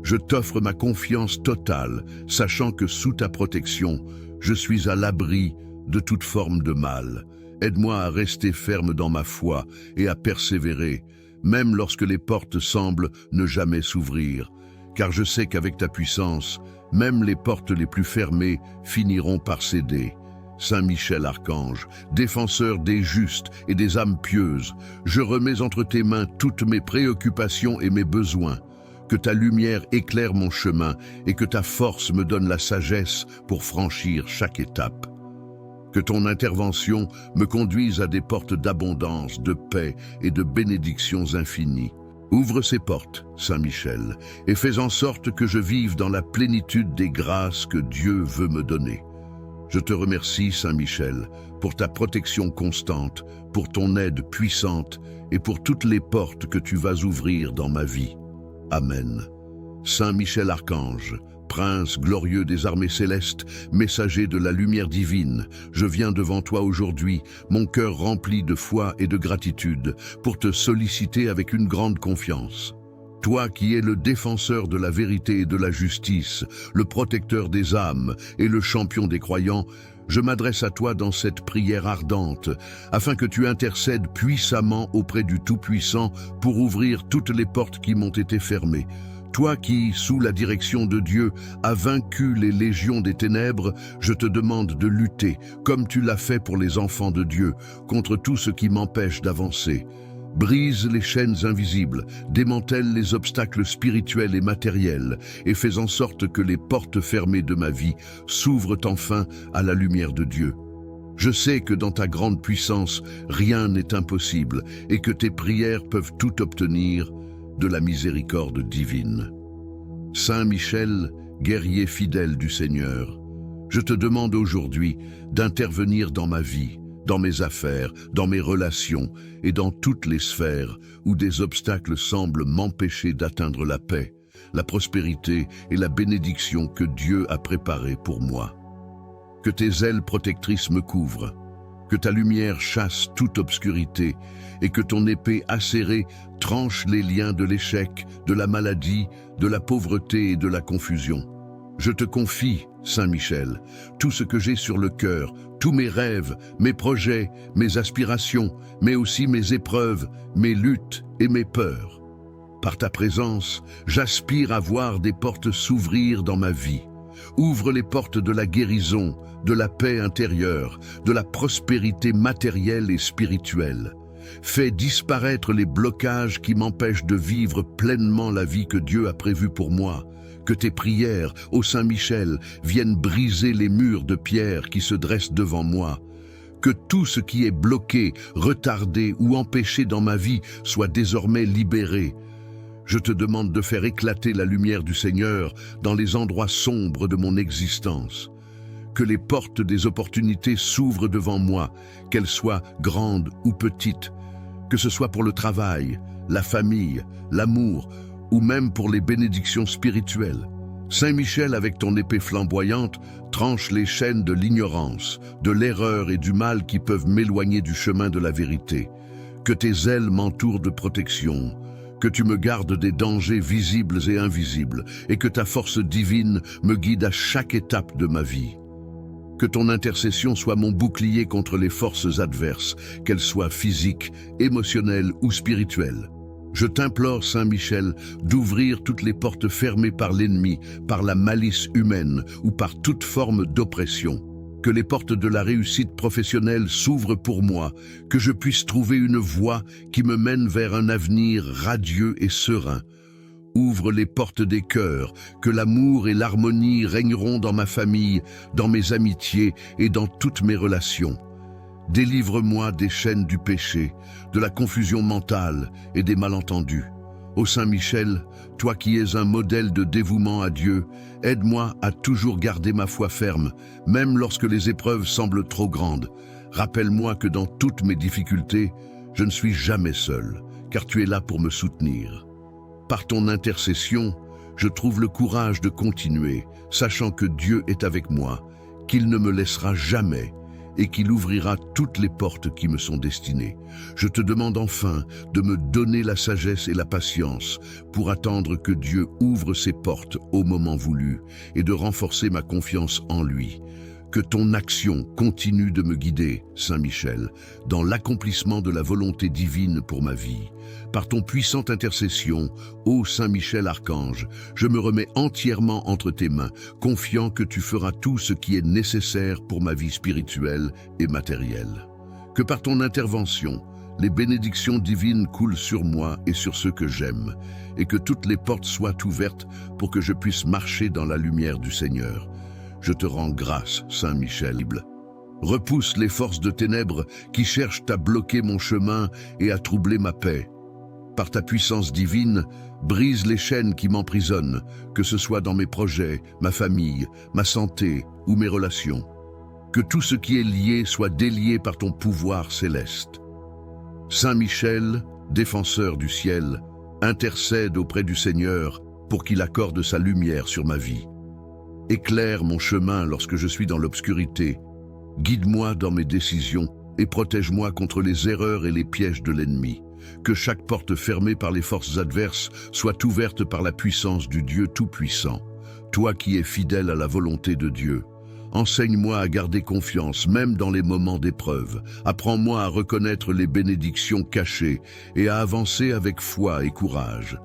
Je t'offre ma confiance totale, sachant que sous ta protection, je suis à l'abri de toute forme de mal. Aide-moi à rester ferme dans ma foi et à persévérer, même lorsque les portes semblent ne jamais s'ouvrir. Car je sais qu'avec ta puissance, même les portes les plus fermées finiront par céder. Saint Michel Archange, défenseur des justes et des âmes pieuses, je remets entre tes mains toutes mes préoccupations et mes besoins. Que ta lumière éclaire mon chemin et que ta force me donne la sagesse pour franchir chaque étape. Que ton intervention me conduise à des portes d'abondance, de paix et de bénédictions infinies. Ouvre ces portes, Saint Michel, et fais en sorte que je vive dans la plénitude des grâces que Dieu veut me donner. Je te remercie, Saint Michel, pour ta protection constante, pour ton aide puissante et pour toutes les portes que tu vas ouvrir dans ma vie. Amen. Saint Michel Archange, Prince glorieux des armées célestes, messager de la lumière divine, je viens devant toi aujourd'hui, mon cœur rempli de foi et de gratitude, pour te solliciter avec une grande confiance. Toi qui es le défenseur de la vérité et de la justice, le protecteur des âmes et le champion des croyants, je m'adresse à toi dans cette prière ardente, afin que tu intercèdes puissamment auprès du Tout-Puissant pour ouvrir toutes les portes qui m'ont été fermées. Toi qui, sous la direction de Dieu, as vaincu les légions des ténèbres, je te demande de lutter, comme tu l'as fait pour les enfants de Dieu, contre tout ce qui m'empêche d'avancer. Brise les chaînes invisibles, démantèle les obstacles spirituels et matériels, et fais en sorte que les portes fermées de ma vie s'ouvrent enfin à la lumière de Dieu. Je sais que dans ta grande puissance, rien n'est impossible, et que tes prières peuvent tout obtenir de la miséricorde divine. Saint Michel, guerrier fidèle du Seigneur, je te demande aujourd'hui d'intervenir dans ma vie, dans mes affaires, dans mes relations et dans toutes les sphères où des obstacles semblent m'empêcher d'atteindre la paix, la prospérité et la bénédiction que Dieu a préparée pour moi. Que tes ailes protectrices me couvrent, que ta lumière chasse toute obscurité et que ton épée acérée tranche les liens de l'échec, de la maladie, de la pauvreté et de la confusion. Je te confie, Saint Michel, tout ce que j'ai sur le cœur, tous mes rêves, mes projets, mes aspirations, mais aussi mes épreuves, mes luttes et mes peurs. Par ta présence, j'aspire à voir des portes s'ouvrir dans ma vie. Ouvre les portes de la guérison, de la paix intérieure, de la prospérité matérielle et spirituelle. Fais disparaître les blocages qui m'empêchent de vivre pleinement la vie que Dieu a prévue pour moi. Que tes prières, ô Saint-Michel, viennent briser les murs de pierre qui se dressent devant moi. Que tout ce qui est bloqué, retardé ou empêché dans ma vie soit désormais libéré. Je te demande de faire éclater la lumière du Seigneur dans les endroits sombres de mon existence. Que les portes des opportunités s'ouvrent devant moi, qu'elles soient grandes ou petites, que ce soit pour le travail, la famille, l'amour ou même pour les bénédictions spirituelles. Saint Michel, avec ton épée flamboyante, tranche les chaînes de l'ignorance, de l'erreur et du mal qui peuvent m'éloigner du chemin de la vérité. Que tes ailes m'entourent de protection, que tu me gardes des dangers visibles et invisibles, et que ta force divine me guide à chaque étape de ma vie. Que ton intercession soit mon bouclier contre les forces adverses, qu'elles soient physiques, émotionnelles ou spirituelles. Je t'implore, Saint Michel, d'ouvrir toutes les portes fermées par l'ennemi, par la malice humaine ou par toute forme d'oppression. Que les portes de la réussite professionnelle s'ouvrent pour moi, que je puisse trouver une voie qui me mène vers un avenir radieux et serein. Ouvre les portes des cœurs, que l'amour et l'harmonie régneront dans ma famille, dans mes amitiés et dans toutes mes relations. Délivre-moi des chaînes du péché, de la confusion mentale et des malentendus. Ô Saint Michel, toi qui es un modèle de dévouement à Dieu, aide-moi à toujours garder ma foi ferme, même lorsque les épreuves semblent trop grandes. Rappelle-moi que dans toutes mes difficultés, je ne suis jamais seul, car tu es là pour me soutenir. Par ton intercession, je trouve le courage de continuer, sachant que Dieu est avec moi, qu'il ne me laissera jamais et qu'il ouvrira toutes les portes qui me sont destinées. Je te demande enfin de me donner la sagesse et la patience pour attendre que Dieu ouvre ses portes au moment voulu et de renforcer ma confiance en lui. Que ton action continue de me guider, Saint Michel, dans l'accomplissement de la volonté divine pour ma vie. Par ton puissante intercession, ô Saint Michel Archange, je me remets entièrement entre tes mains, confiant que tu feras tout ce qui est nécessaire pour ma vie spirituelle et matérielle. Que par ton intervention, les bénédictions divines coulent sur moi et sur ceux que j'aime, et que toutes les portes soient ouvertes pour que je puisse marcher dans la lumière du Seigneur. Je te rends grâce, Saint Michel. Repousse les forces de ténèbres qui cherchent à bloquer mon chemin et à troubler ma paix. Par ta puissance divine, brise les chaînes qui m'emprisonnent, que ce soit dans mes projets, ma famille, ma santé ou mes relations. Que tout ce qui est lié soit délié par ton pouvoir céleste. Saint Michel, défenseur du ciel, intercède auprès du Seigneur pour qu'il accorde sa lumière sur ma vie. Éclaire mon chemin lorsque je suis dans l'obscurité. Guide-moi dans mes décisions et protège-moi contre les erreurs et les pièges de l'ennemi. Que chaque porte fermée par les forces adverses soit ouverte par la puissance du Dieu Tout-Puissant. Toi qui es fidèle à la volonté de Dieu, enseigne-moi à garder confiance même dans les moments d'épreuve. Apprends-moi à reconnaître les bénédictions cachées et à avancer avec foi et courage.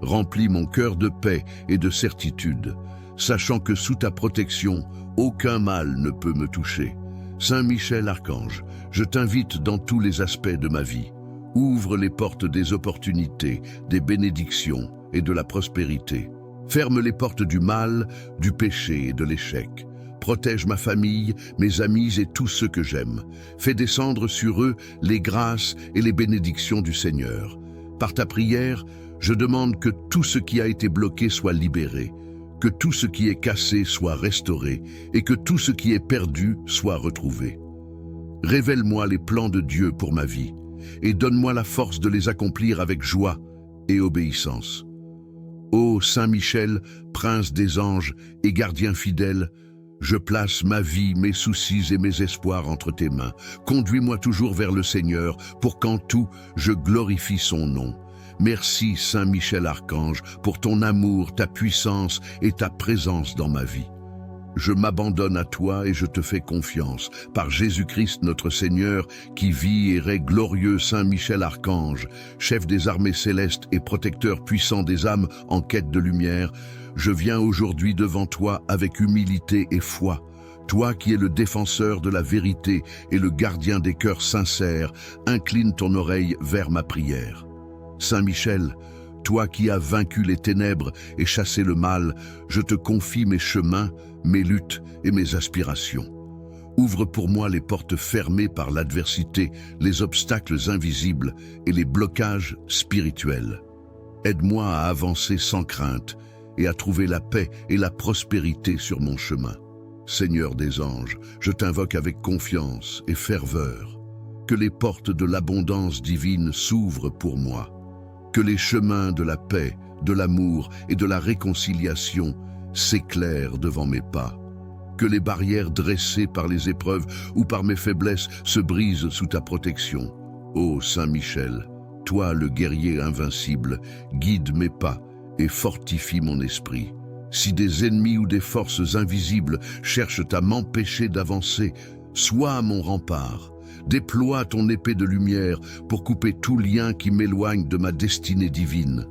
Remplis mon cœur de paix et de certitude, sachant que sous ta protection, aucun mal ne peut me toucher. Saint Michel Archange, je t'invite dans tous les aspects de ma vie. Ouvre les portes des opportunités, des bénédictions et de la prospérité. Ferme les portes du mal, du péché et de l'échec. Protège ma famille, mes amis et tous ceux que j'aime. Fais descendre sur eux les grâces et les bénédictions du Seigneur. Par ta prière, je demande que tout ce qui a été bloqué soit libéré, que tout ce qui est cassé soit restauré et que tout ce qui est perdu soit retrouvé. Révèle-moi les plans de Dieu pour ma vie et donne-moi la force de les accomplir avec joie et obéissance. Ô Saint Michel, prince des anges et gardien fidèle, je place ma vie, mes soucis et mes espoirs entre tes mains. Conduis-moi toujours vers le Seigneur pour qu'en tout, je glorifie son nom. Merci Saint Michel Archange pour ton amour, ta puissance et ta présence dans ma vie. Je m'abandonne à toi et je te fais confiance. Par Jésus-Christ notre Seigneur, qui vit et règne glorieux Saint Michel Archange, chef des armées célestes et protecteur puissant des âmes en quête de lumière, je viens aujourd'hui devant toi avec humilité et foi, Toi qui es le défenseur de la vérité et le gardien des cœurs sincères, incline ton oreille vers ma prière. Saint Michel, toi qui as vaincu les ténèbres et chassé le mal, je te confie mes chemins, mes luttes et mes aspirations. Ouvre pour moi les portes fermées par l'adversité, les obstacles invisibles et les blocages spirituels. Aide-moi à avancer sans crainte et à trouver la paix et la prospérité sur mon chemin. Seigneur des anges, je t'invoque avec confiance et ferveur. Que les portes de l'abondance divine s'ouvrent pour moi. Que les chemins de la paix, de l'amour et de la réconciliation s'éclairent devant mes pas. Que les barrières dressées par les épreuves ou par mes faiblesses se brisent sous ta protection. Ô Saint Michel, toi le guerrier invincible, guide mes pas et fortifie mon esprit. Si des ennemis ou des forces invisibles cherchent à m'empêcher d'avancer, sois mon rempart. Déploie ton épée de lumière pour couper tout lien qui m'éloigne de ma destinée divine.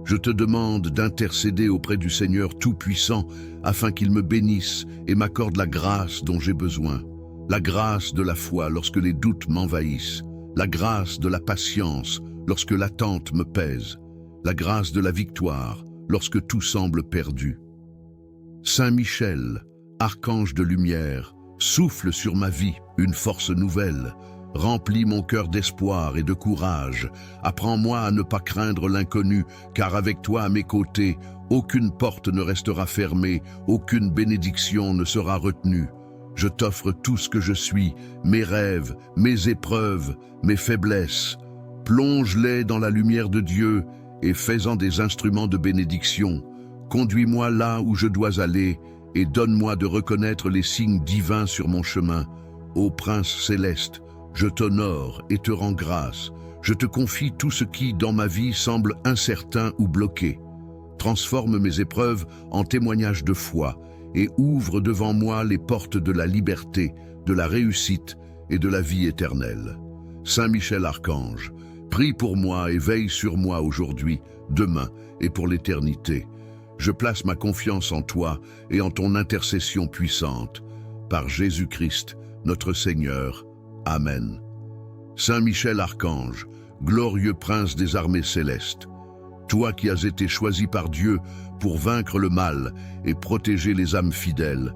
Je te demande d'intercéder auprès du Seigneur Tout-Puissant afin qu'il me bénisse et m'accorde la grâce dont j'ai besoin. La grâce de la foi lorsque les doutes m'envahissent. La grâce de la patience lorsque l'attente me pèse. La grâce de la victoire lorsque tout semble perdu. Saint Michel, archange de lumière, souffle sur ma vie une force nouvelle. Remplis mon cœur d'espoir et de courage. Apprends-moi à ne pas craindre l'inconnu, car avec toi à mes côtés, aucune porte ne restera fermée, aucune bénédiction ne sera retenue. Je t'offre tout ce que je suis, mes rêves, mes épreuves, mes faiblesses. Plonge-les dans la lumière de Dieu et fais-en des instruments de bénédiction. Conduis-moi là où je dois aller et donne-moi de reconnaître les signes divins sur mon chemin. Ô Prince céleste, je t'honore et te rends grâce. Je te confie tout ce qui, dans ma vie, semble incertain ou bloqué. Transforme mes épreuves en témoignages de foi et ouvre devant moi les portes de la liberté, de la réussite et de la vie éternelle. Saint Michel Archange, prie pour moi et veille sur moi aujourd'hui, demain et pour l'éternité. Je place ma confiance en toi et en ton intercession puissante. Par Jésus-Christ, notre Seigneur. Amen. Saint Michel Archange, glorieux prince des armées célestes, toi qui as été choisi par Dieu pour vaincre le mal et protéger les âmes fidèles,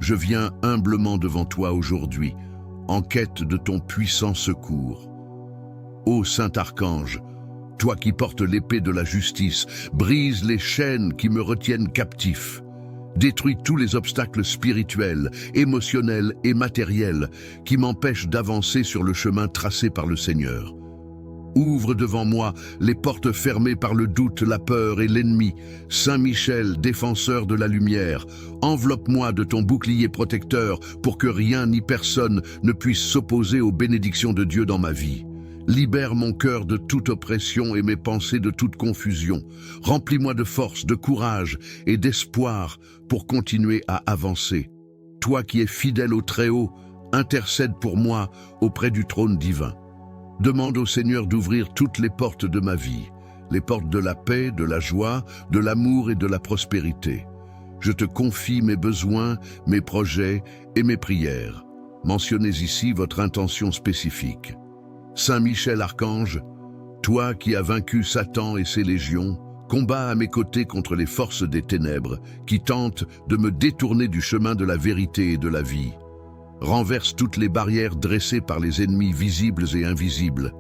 je viens humblement devant toi aujourd'hui, en quête de ton puissant secours. Ô Saint Archange, toi qui portes l'épée de la justice, brise les chaînes qui me retiennent captif. Détruis tous les obstacles spirituels, émotionnels et matériels qui m'empêchent d'avancer sur le chemin tracé par le Seigneur. Ouvre devant moi les portes fermées par le doute, la peur et l'ennemi. Saint Michel, défenseur de la lumière, enveloppe-moi de ton bouclier protecteur pour que rien ni personne ne puisse s'opposer aux bénédictions de Dieu dans ma vie. Libère mon cœur de toute oppression et mes pensées de toute confusion. Remplis-moi de force, de courage et d'espoir pour continuer à avancer. Toi qui es fidèle au Très-Haut, intercède pour moi auprès du trône divin. Demande au Seigneur d'ouvrir toutes les portes de ma vie, les portes de la paix, de la joie, de l'amour et de la prospérité. Je te confie mes besoins, mes projets et mes prières. Mentionnez ici votre intention spécifique. Saint Michel Archange, toi qui as vaincu Satan et ses légions, combats à mes côtés contre les forces des ténèbres qui tentent de me détourner du chemin de la vérité et de la vie. Renverse toutes les barrières dressées par les ennemis visibles et invisibles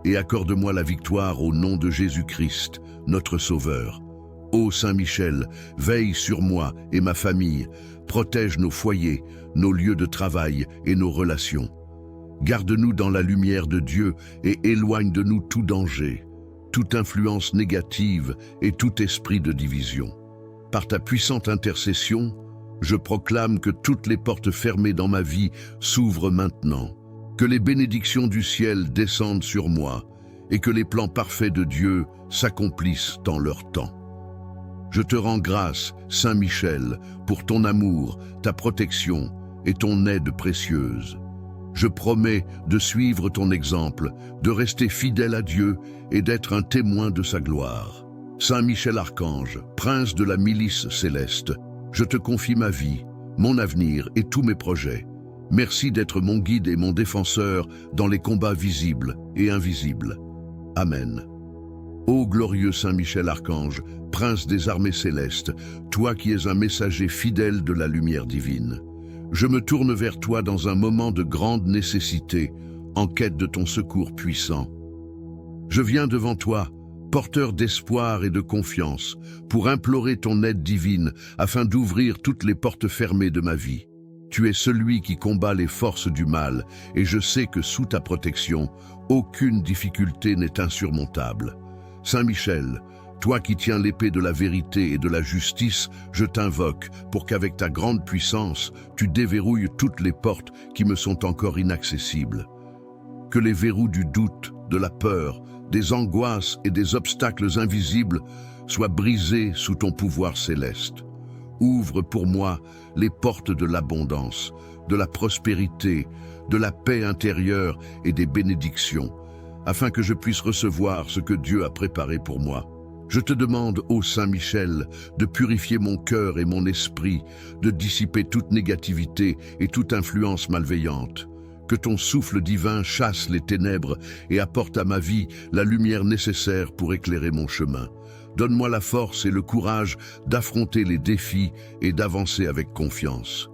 et accorde-moi la victoire au nom de Jésus-Christ, notre Sauveur. Ô Saint Michel, veille sur moi et ma famille, protège nos foyers, nos lieux de travail et nos relations. Garde-nous dans la lumière de Dieu et éloigne de nous tout danger, toute influence négative et tout esprit de division. Par ta puissante intercession, je proclame que toutes les portes fermées dans ma vie s'ouvrent maintenant, que les bénédictions du ciel descendent sur moi et que les plans parfaits de Dieu s'accomplissent dans leur temps. Je te rends grâce, Saint Michel, pour ton amour, ta protection et ton aide précieuse. Je promets de suivre ton exemple, de rester fidèle à Dieu et d'être un témoin de sa gloire. Saint Michel Archange, prince de la milice céleste, je te confie ma vie, mon avenir et tous mes projets. Merci d'être mon guide et mon défenseur dans les combats visibles et invisibles. Amen. Ô glorieux Saint Michel Archange, prince des armées célestes, toi qui es un messager fidèle de la lumière divine, je me tourne vers toi dans un moment de grande nécessité, en quête de ton secours puissant. Je viens devant toi, porteur d'espoir et de confiance, pour implorer ton aide divine afin d'ouvrir toutes les portes fermées de ma vie. Tu es celui qui combat les forces du mal, et je sais que sous ta protection, aucune difficulté n'est insurmontable. Saint Michel, toi qui tiens l'épée de la vérité et de la justice, je t'invoque pour qu'avec ta grande puissance, tu déverrouilles toutes les portes qui me sont encore inaccessibles. Que les verrous du doute, de la peur, des angoisses et des obstacles invisibles soient brisés sous ton pouvoir céleste. Ouvre pour moi les portes de l'abondance, de la prospérité, de la paix intérieure et des bénédictions, afin que je puisse recevoir ce que Dieu a préparé pour moi. Je te demande, ô Saint Michel, de purifier mon cœur et mon esprit, de dissiper toute négativité et toute influence malveillante. Que ton souffle divin chasse les ténèbres et apporte à ma vie la lumière nécessaire pour éclairer mon chemin. Donne-moi la force et le courage d'affronter les défis et d'avancer avec confiance.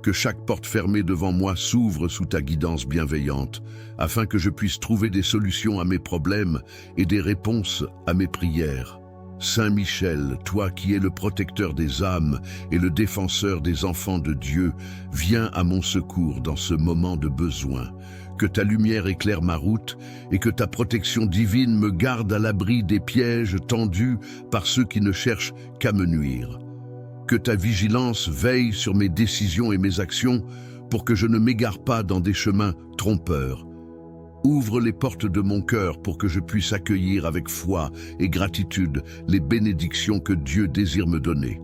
Que chaque porte fermée devant moi s'ouvre sous ta guidance bienveillante, afin que je puisse trouver des solutions à mes problèmes et des réponses à mes prières. Saint Michel, toi qui es le protecteur des âmes et le défenseur des enfants de Dieu, viens à mon secours dans ce moment de besoin. Que ta lumière éclaire ma route et que ta protection divine me garde à l'abri des pièges tendus par ceux qui ne cherchent qu'à me nuire. Que ta vigilance veille sur mes décisions et mes actions pour que je ne m'égare pas dans des chemins trompeurs. Ouvre les portes de mon cœur pour que je puisse accueillir avec foi et gratitude les bénédictions que Dieu désire me donner.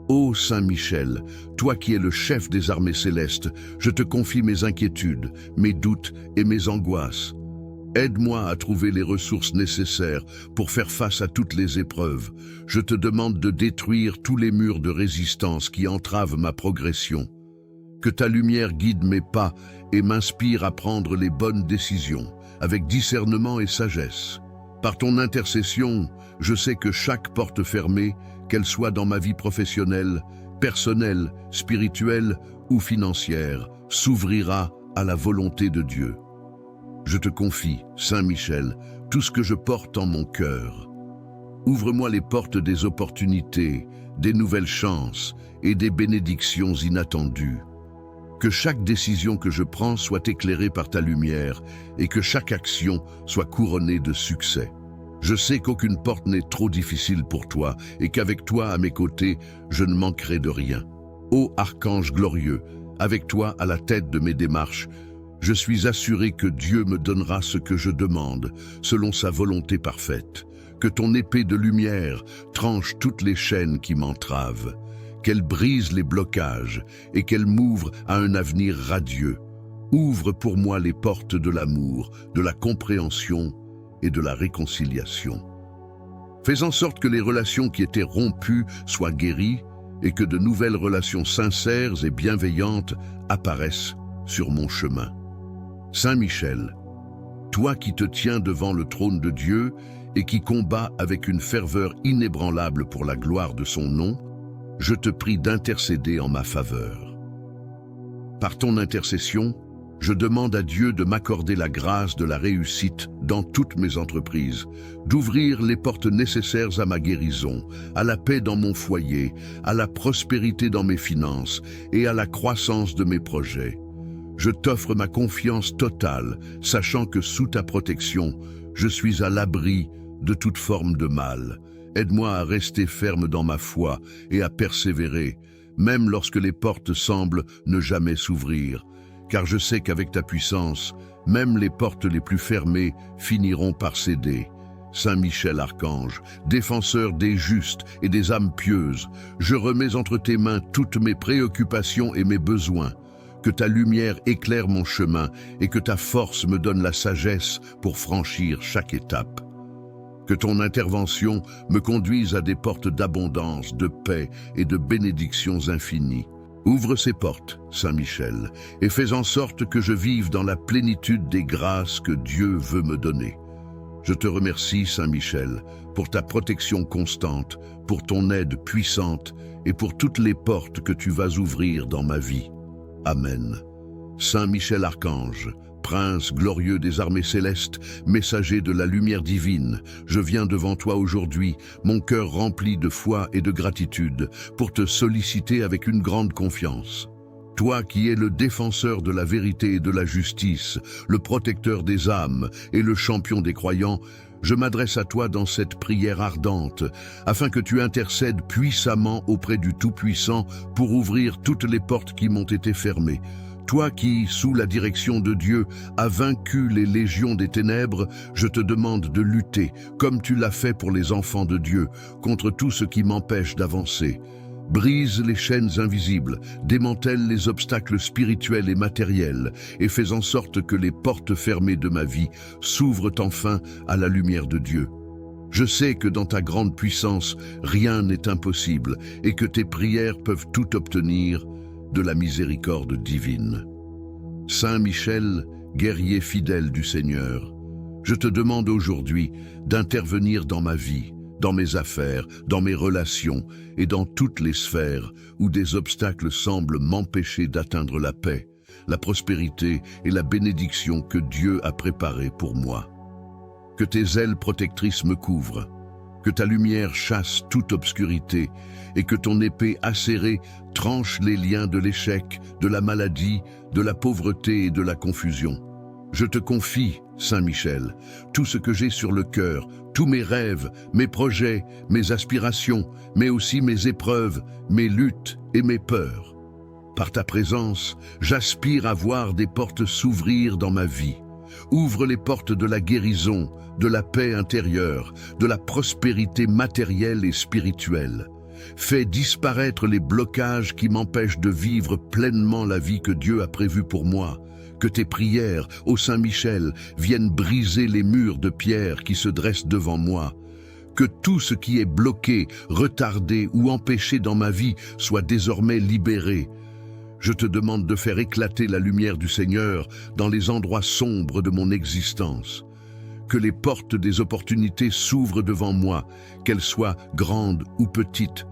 Ô Saint Michel, toi qui es le chef des armées célestes, je te confie mes inquiétudes, mes doutes et mes angoisses. Aide-moi à trouver les ressources nécessaires pour faire face à toutes les épreuves. Je te demande de détruire tous les murs de résistance qui entravent ma progression. Que ta lumière guide mes pas et m'inspire à prendre les bonnes décisions, avec discernement et sagesse. Par ton intercession, je sais que chaque porte fermée, qu'elle soit dans ma vie professionnelle, personnelle, spirituelle ou financière, s'ouvrira à la volonté de Dieu. Je te confie, Saint Michel, tout ce que je porte en mon cœur. Ouvre-moi les portes des opportunités, des nouvelles chances et des bénédictions inattendues. Que chaque décision que je prends soit éclairée par ta lumière et que chaque action soit couronnée de succès. Je sais qu'aucune porte n'est trop difficile pour toi et qu'avec toi à mes côtés, je ne manquerai de rien. Ô Archange glorieux, avec toi à la tête de mes démarches, je suis assuré que Dieu me donnera ce que je demande, selon sa volonté parfaite. Que ton épée de lumière tranche toutes les chaînes qui m'entravent, qu'elle brise les blocages et qu'elle m'ouvre à un avenir radieux. Ouvre pour moi les portes de l'amour, de la compréhension et de la réconciliation. Fais en sorte que les relations qui étaient rompues soient guéries et que de nouvelles relations sincères et bienveillantes apparaissent sur mon chemin. Saint Michel, toi qui te tiens devant le trône de Dieu et qui combats avec une ferveur inébranlable pour la gloire de son nom, je te prie d'intercéder en ma faveur. Par ton intercession, je demande à Dieu de m'accorder la grâce de la réussite dans toutes mes entreprises, d'ouvrir les portes nécessaires à ma guérison, à la paix dans mon foyer, à la prospérité dans mes finances et à la croissance de mes projets. Je t'offre ma confiance totale, sachant que sous ta protection, je suis à l'abri de toute forme de mal. Aide-moi à rester ferme dans ma foi et à persévérer, même lorsque les portes semblent ne jamais s'ouvrir, car je sais qu'avec ta puissance, même les portes les plus fermées finiront par céder. Saint Michel Archange, défenseur des justes et des âmes pieuses, je remets entre tes mains toutes mes préoccupations et mes besoins. Que ta lumière éclaire mon chemin et que ta force me donne la sagesse pour franchir chaque étape. Que ton intervention me conduise à des portes d'abondance, de paix et de bénédictions infinies. Ouvre ces portes, Saint Michel, et fais en sorte que je vive dans la plénitude des grâces que Dieu veut me donner. Je te remercie, Saint Michel, pour ta protection constante, pour ton aide puissante et pour toutes les portes que tu vas ouvrir dans ma vie. Amen. Saint Michel Archange, Prince glorieux des armées célestes, messager de la lumière divine, je viens devant toi aujourd'hui, mon cœur rempli de foi et de gratitude, pour te solliciter avec une grande confiance. Toi qui es le défenseur de la vérité et de la justice, le protecteur des âmes et le champion des croyants, je m'adresse à toi dans cette prière ardente, afin que tu intercèdes puissamment auprès du Tout-Puissant pour ouvrir toutes les portes qui m'ont été fermées. Toi qui, sous la direction de Dieu, as vaincu les légions des ténèbres, je te demande de lutter, comme tu l'as fait pour les enfants de Dieu, contre tout ce qui m'empêche d'avancer. Brise les chaînes invisibles, démantèle les obstacles spirituels et matériels, et fais en sorte que les portes fermées de ma vie s'ouvrent enfin à la lumière de Dieu. Je sais que dans ta grande puissance, rien n'est impossible, et que tes prières peuvent tout obtenir de la miséricorde divine. Saint Michel, guerrier fidèle du Seigneur, je te demande aujourd'hui d'intervenir dans ma vie, dans mes affaires, dans mes relations et dans toutes les sphères où des obstacles semblent m'empêcher d'atteindre la paix, la prospérité et la bénédiction que Dieu a préparée pour moi. Que tes ailes protectrices me couvrent, que ta lumière chasse toute obscurité et que ton épée acérée tranche les liens de l'échec, de la maladie, de la pauvreté et de la confusion. Je te confie, Saint Michel, tout ce que j'ai sur le cœur, tous mes rêves, mes projets, mes aspirations, mais aussi mes épreuves, mes luttes et mes peurs. Par ta présence, j'aspire à voir des portes s'ouvrir dans ma vie. Ouvre les portes de la guérison, de la paix intérieure, de la prospérité matérielle et spirituelle. Fais disparaître les blocages qui m'empêchent de vivre pleinement la vie que Dieu a prévue pour moi. Que tes prières, ô Saint Michel, viennent briser les murs de pierre qui se dressent devant moi. Que tout ce qui est bloqué, retardé ou empêché dans ma vie soit désormais libéré. Je te demande de faire éclater la lumière du Seigneur dans les endroits sombres de mon existence. Que les portes des opportunités s'ouvrent devant moi, qu'elles soient grandes ou petites,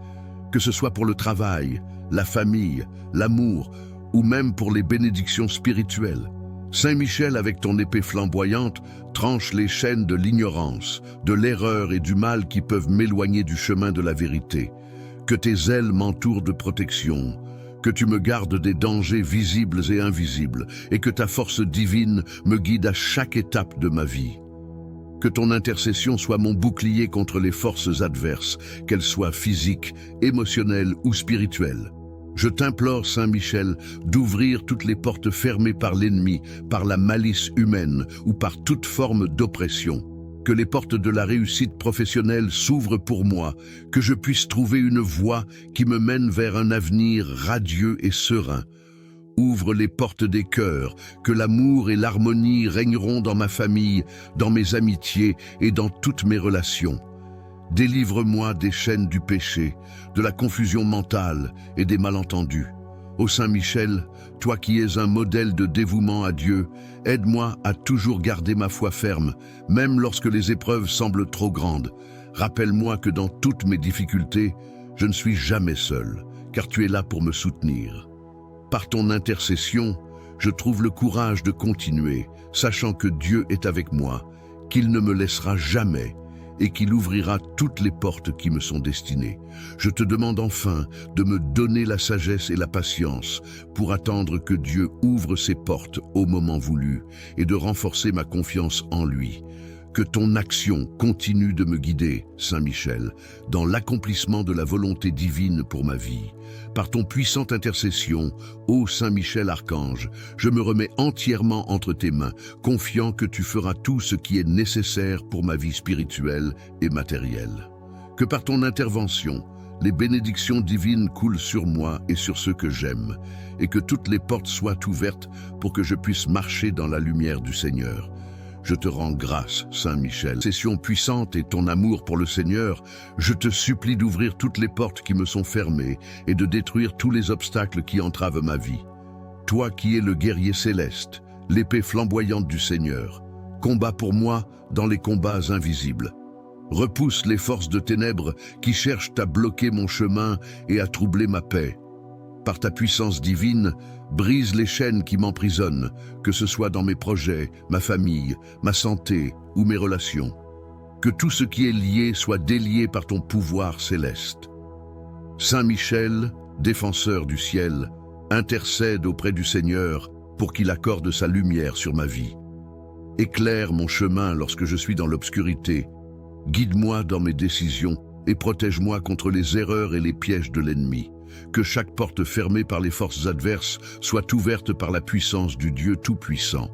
que ce soit pour le travail, la famille, l'amour ou même pour les bénédictions spirituelles. Saint Michel, avec ton épée flamboyante, tranche les chaînes de l'ignorance, de l'erreur et du mal qui peuvent m'éloigner du chemin de la vérité. Que tes ailes m'entourent de protection, que tu me gardes des dangers visibles et invisibles, et que ta force divine me guide à chaque étape de ma vie. Que ton intercession soit mon bouclier contre les forces adverses, qu'elles soient physiques, émotionnelles ou spirituelles. Je t'implore, Saint Michel, d'ouvrir toutes les portes fermées par l'ennemi, par la malice humaine ou par toute forme d'oppression. Que les portes de la réussite professionnelle s'ouvrent pour moi, que je puisse trouver une voie qui me mène vers un avenir radieux et serein. Ouvre les portes des cœurs, que l'amour et l'harmonie régneront dans ma famille, dans mes amitiés et dans toutes mes relations. Délivre-moi des chaînes du péché, de la confusion mentale et des malentendus. Ô Saint Michel, toi qui es un modèle de dévouement à Dieu, aide-moi à toujours garder ma foi ferme, même lorsque les épreuves semblent trop grandes. Rappelle-moi que dans toutes mes difficultés, je ne suis jamais seul, car tu es là pour me soutenir. Par ton intercession, je trouve le courage de continuer, sachant que Dieu est avec moi, qu'il ne me laissera jamais et qu'il ouvrira toutes les portes qui me sont destinées. Je te demande enfin de me donner la sagesse et la patience pour attendre que Dieu ouvre ses portes au moment voulu et de renforcer ma confiance en lui. Que ton action continue de me guider, Saint Michel, dans l'accomplissement de la volonté divine pour ma vie. Par ton puissante intercession, ô Saint Michel Archange, je me remets entièrement entre tes mains, confiant que tu feras tout ce qui est nécessaire pour ma vie spirituelle et matérielle. Que par ton intervention, les bénédictions divines coulent sur moi et sur ceux que j'aime, et que toutes les portes soient ouvertes pour que je puisse marcher dans la lumière du Seigneur. Je te rends grâce, Saint Michel. Session puissante et ton amour pour le Seigneur, je te supplie d'ouvrir toutes les portes qui me sont fermées et de détruire tous les obstacles qui entravent ma vie. Toi qui es le guerrier céleste, l'épée flamboyante du Seigneur, combat pour moi dans les combats invisibles. Repousse les forces de ténèbres qui cherchent à bloquer mon chemin et à troubler ma paix. Par ta puissance divine, brise les chaînes qui m'emprisonnent, que ce soit dans mes projets, ma famille, ma santé ou mes relations. Que tout ce qui est lié soit délié par ton pouvoir céleste. Saint Michel, défenseur du ciel, intercède auprès du Seigneur pour qu'il accorde sa lumière sur ma vie. Éclaire mon chemin lorsque je suis dans l'obscurité. Guide-moi dans mes décisions et protège-moi contre les erreurs et les pièges de l'ennemi. Que chaque porte fermée par les forces adverses soit ouverte par la puissance du Dieu Tout-Puissant.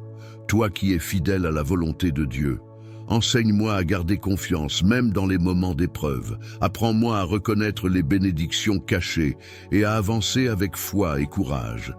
Toi qui es fidèle à la volonté de Dieu, enseigne-moi à garder confiance même dans les moments d'épreuve. Apprends-moi à reconnaître les bénédictions cachées et à avancer avec foi et courage.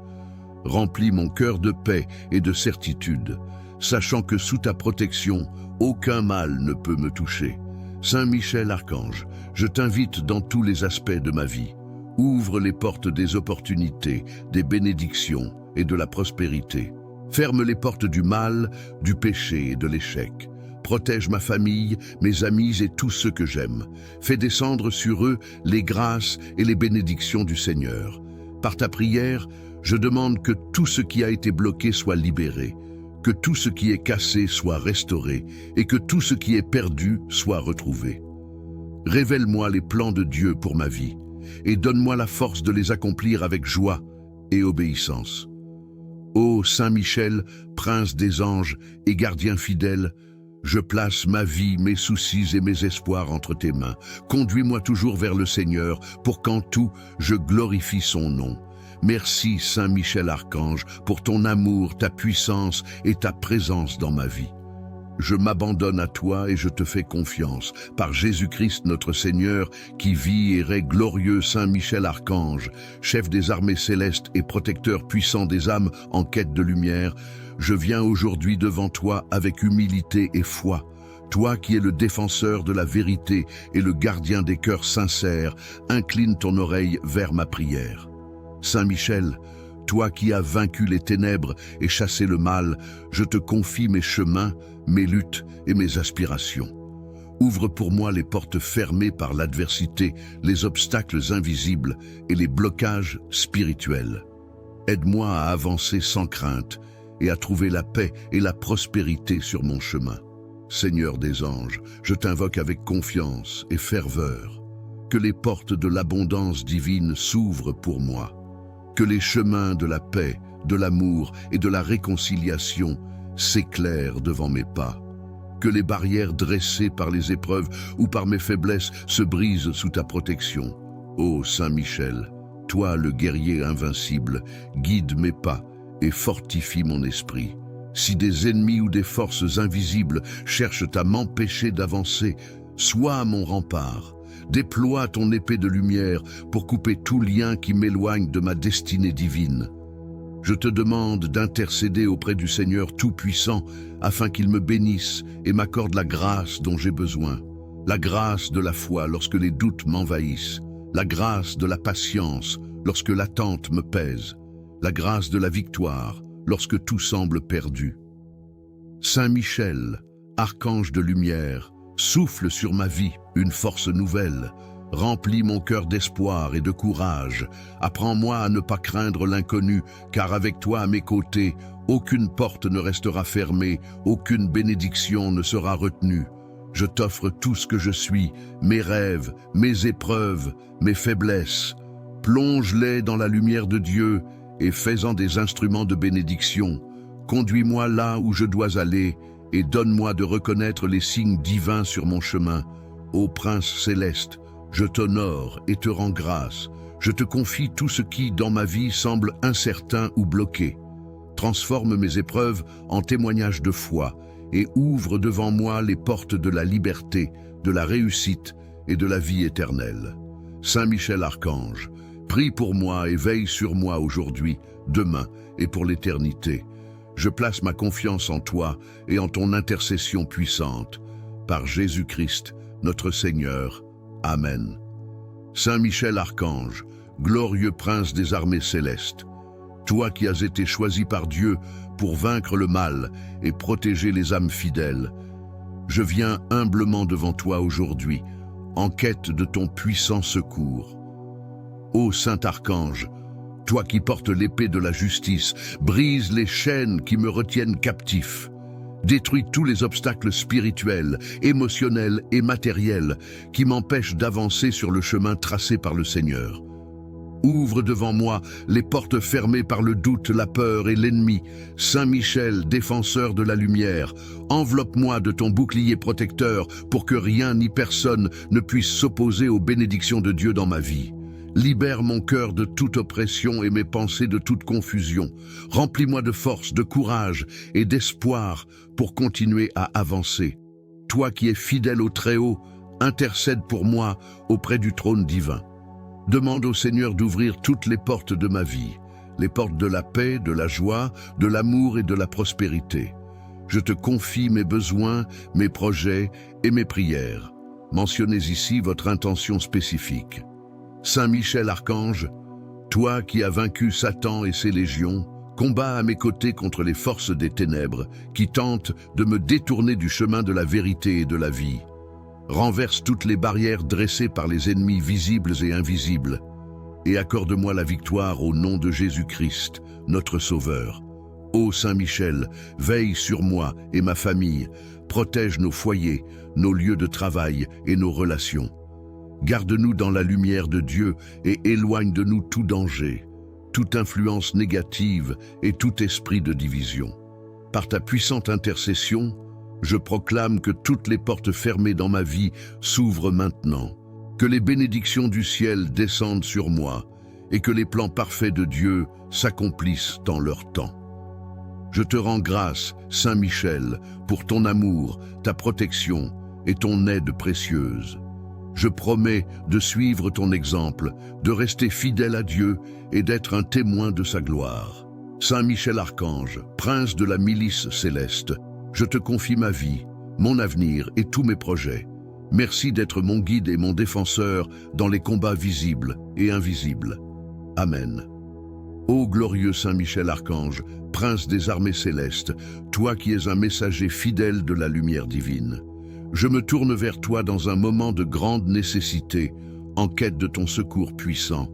Remplis mon cœur de paix et de certitude, sachant que sous ta protection, aucun mal ne peut me toucher. Saint Michel Archange, je t'invite dans tous les aspects de ma vie. Ouvre les portes des opportunités, des bénédictions et de la prospérité. Ferme les portes du mal, du péché et de l'échec. Protège ma famille, mes amis et tous ceux que j'aime. Fais descendre sur eux les grâces et les bénédictions du Seigneur. Par ta prière, je demande que tout ce qui a été bloqué soit libéré, que tout ce qui est cassé soit restauré et que tout ce qui est perdu soit retrouvé. Révèle-moi les plans de Dieu pour ma vie et donne-moi la force de les accomplir avec joie et obéissance. Ô Saint Michel, prince des anges et gardien fidèle, je place ma vie, mes soucis et mes espoirs entre tes mains. Conduis-moi toujours vers le Seigneur pour qu'en tout, je glorifie son nom. Merci Saint Michel Archange pour ton amour, ta puissance et ta présence dans ma vie. Je m'abandonne à toi et je te fais confiance. Par Jésus-Christ notre Seigneur, qui vit et règne glorieux Saint Michel Archange, chef des armées célestes et protecteur puissant des âmes en quête de lumière, je viens aujourd'hui devant toi avec humilité et foi. Toi qui es le défenseur de la vérité et le gardien des cœurs sincères, incline ton oreille vers ma prière. Saint Michel, toi qui as vaincu les ténèbres et chassé le mal, je te confie mes chemins, mes luttes et mes aspirations. Ouvre pour moi les portes fermées par l'adversité, les obstacles invisibles et les blocages spirituels. Aide-moi à avancer sans crainte et à trouver la paix et la prospérité sur mon chemin. Seigneur des anges, je t'invoque avec confiance et ferveur. Que les portes de l'abondance divine s'ouvrent pour moi. Que les chemins de la paix, de l'amour et de la réconciliation s'éclairent devant mes pas. Que les barrières dressées par les épreuves ou par mes faiblesses se brisent sous ta protection. Ô Saint Michel, toi le guerrier invincible, guide mes pas et fortifie mon esprit. Si des ennemis ou des forces invisibles cherchent à m'empêcher d'avancer, sois mon rempart. Déploie ton épée de lumière pour couper tout lien qui m'éloigne de ma destinée divine. Je te demande d'intercéder auprès du Seigneur Tout-Puissant afin qu'il me bénisse et m'accorde la grâce dont j'ai besoin. La grâce de la foi lorsque les doutes m'envahissent. La grâce de la patience lorsque l'attente me pèse. La grâce de la victoire lorsque tout semble perdu. Saint Michel, archange de lumière, souffle sur ma vie une force nouvelle. Remplis mon cœur d'espoir et de courage. Apprends-moi à ne pas craindre l'inconnu, car avec toi à mes côtés, aucune porte ne restera fermée, aucune bénédiction ne sera retenue. Je t'offre tout ce que je suis, mes rêves, mes épreuves, mes faiblesses. Plonge-les dans la lumière de Dieu et fais-en des instruments de bénédiction. Conduis-moi là où je dois aller et donne-moi de reconnaître les signes divins sur mon chemin. Ô Prince céleste, je t'honore et te rends grâce. Je te confie tout ce qui, dans ma vie, semble incertain ou bloqué. Transforme mes épreuves en témoignages de foi et ouvre devant moi les portes de la liberté, de la réussite et de la vie éternelle. Saint Michel Archange, prie pour moi et veille sur moi aujourd'hui, demain et pour l'éternité. je place ma confiance en toi et en ton intercession puissante. Par Jésus-Christ, notre Seigneur. Amen. Saint Michel Archange, glorieux prince des armées célestes, toi qui as été choisi par Dieu pour vaincre le mal et protéger les âmes fidèles, je viens humblement devant toi aujourd'hui, en quête de ton puissant secours. Ô Saint Archange, toi qui portes l'épée de la justice, brise les chaînes qui me retiennent captif. Détruis tous les obstacles spirituels, émotionnels et matériels qui m'empêchent d'avancer sur le chemin tracé par le Seigneur. Ouvre devant moi les portes fermées par le doute, la peur et l'ennemi. Saint Michel, défenseur de la lumière, enveloppe-moi de ton bouclier protecteur pour que rien ni personne ne puisse s'opposer aux bénédictions de Dieu dans ma vie. Libère mon cœur de toute oppression et mes pensées de toute confusion. Remplis-moi de force, de courage et d'espoir pour continuer à avancer. Toi qui es fidèle au Très-Haut, intercède pour moi auprès du trône divin. Demande au Seigneur d'ouvrir toutes les portes de ma vie, les portes de la paix, de la joie, de l'amour et de la prospérité. Je te confie mes besoins, mes projets et mes prières. Mentionnez ici votre intention spécifique. Saint Michel Archange, toi qui as vaincu Satan et ses légions, combats à mes côtés contre les forces des ténèbres qui tentent de me détourner du chemin de la vérité et de la vie. Renverse toutes les barrières dressées par les ennemis visibles et invisibles et accorde-moi la victoire au nom de Jésus-Christ, notre Sauveur. Ô Saint Michel, veille sur moi et ma famille, protège nos foyers, nos lieux de travail et nos relations. Garde-nous dans la lumière de Dieu et éloigne de nous tout danger, toute influence négative et tout esprit de division. Par ta puissante intercession, je proclame que toutes les portes fermées dans ma vie s'ouvrent maintenant, que les bénédictions du ciel descendent sur moi et que les plans parfaits de Dieu s'accomplissent dans leur temps. Je te rends grâce, Saint Michel, pour ton amour, ta protection et ton aide précieuse. Je promets de suivre ton exemple, de rester fidèle à Dieu et d'être un témoin de sa gloire. Saint Michel Archange, prince de la milice céleste, je te confie ma vie, mon avenir et tous mes projets. Merci d'être mon guide et mon défenseur dans les combats visibles et invisibles. Amen. Ô glorieux Saint Michel Archange, prince des armées célestes, toi qui es un messager fidèle de la lumière divine, je me tourne vers toi dans un moment de grande nécessité, en quête de ton secours puissant.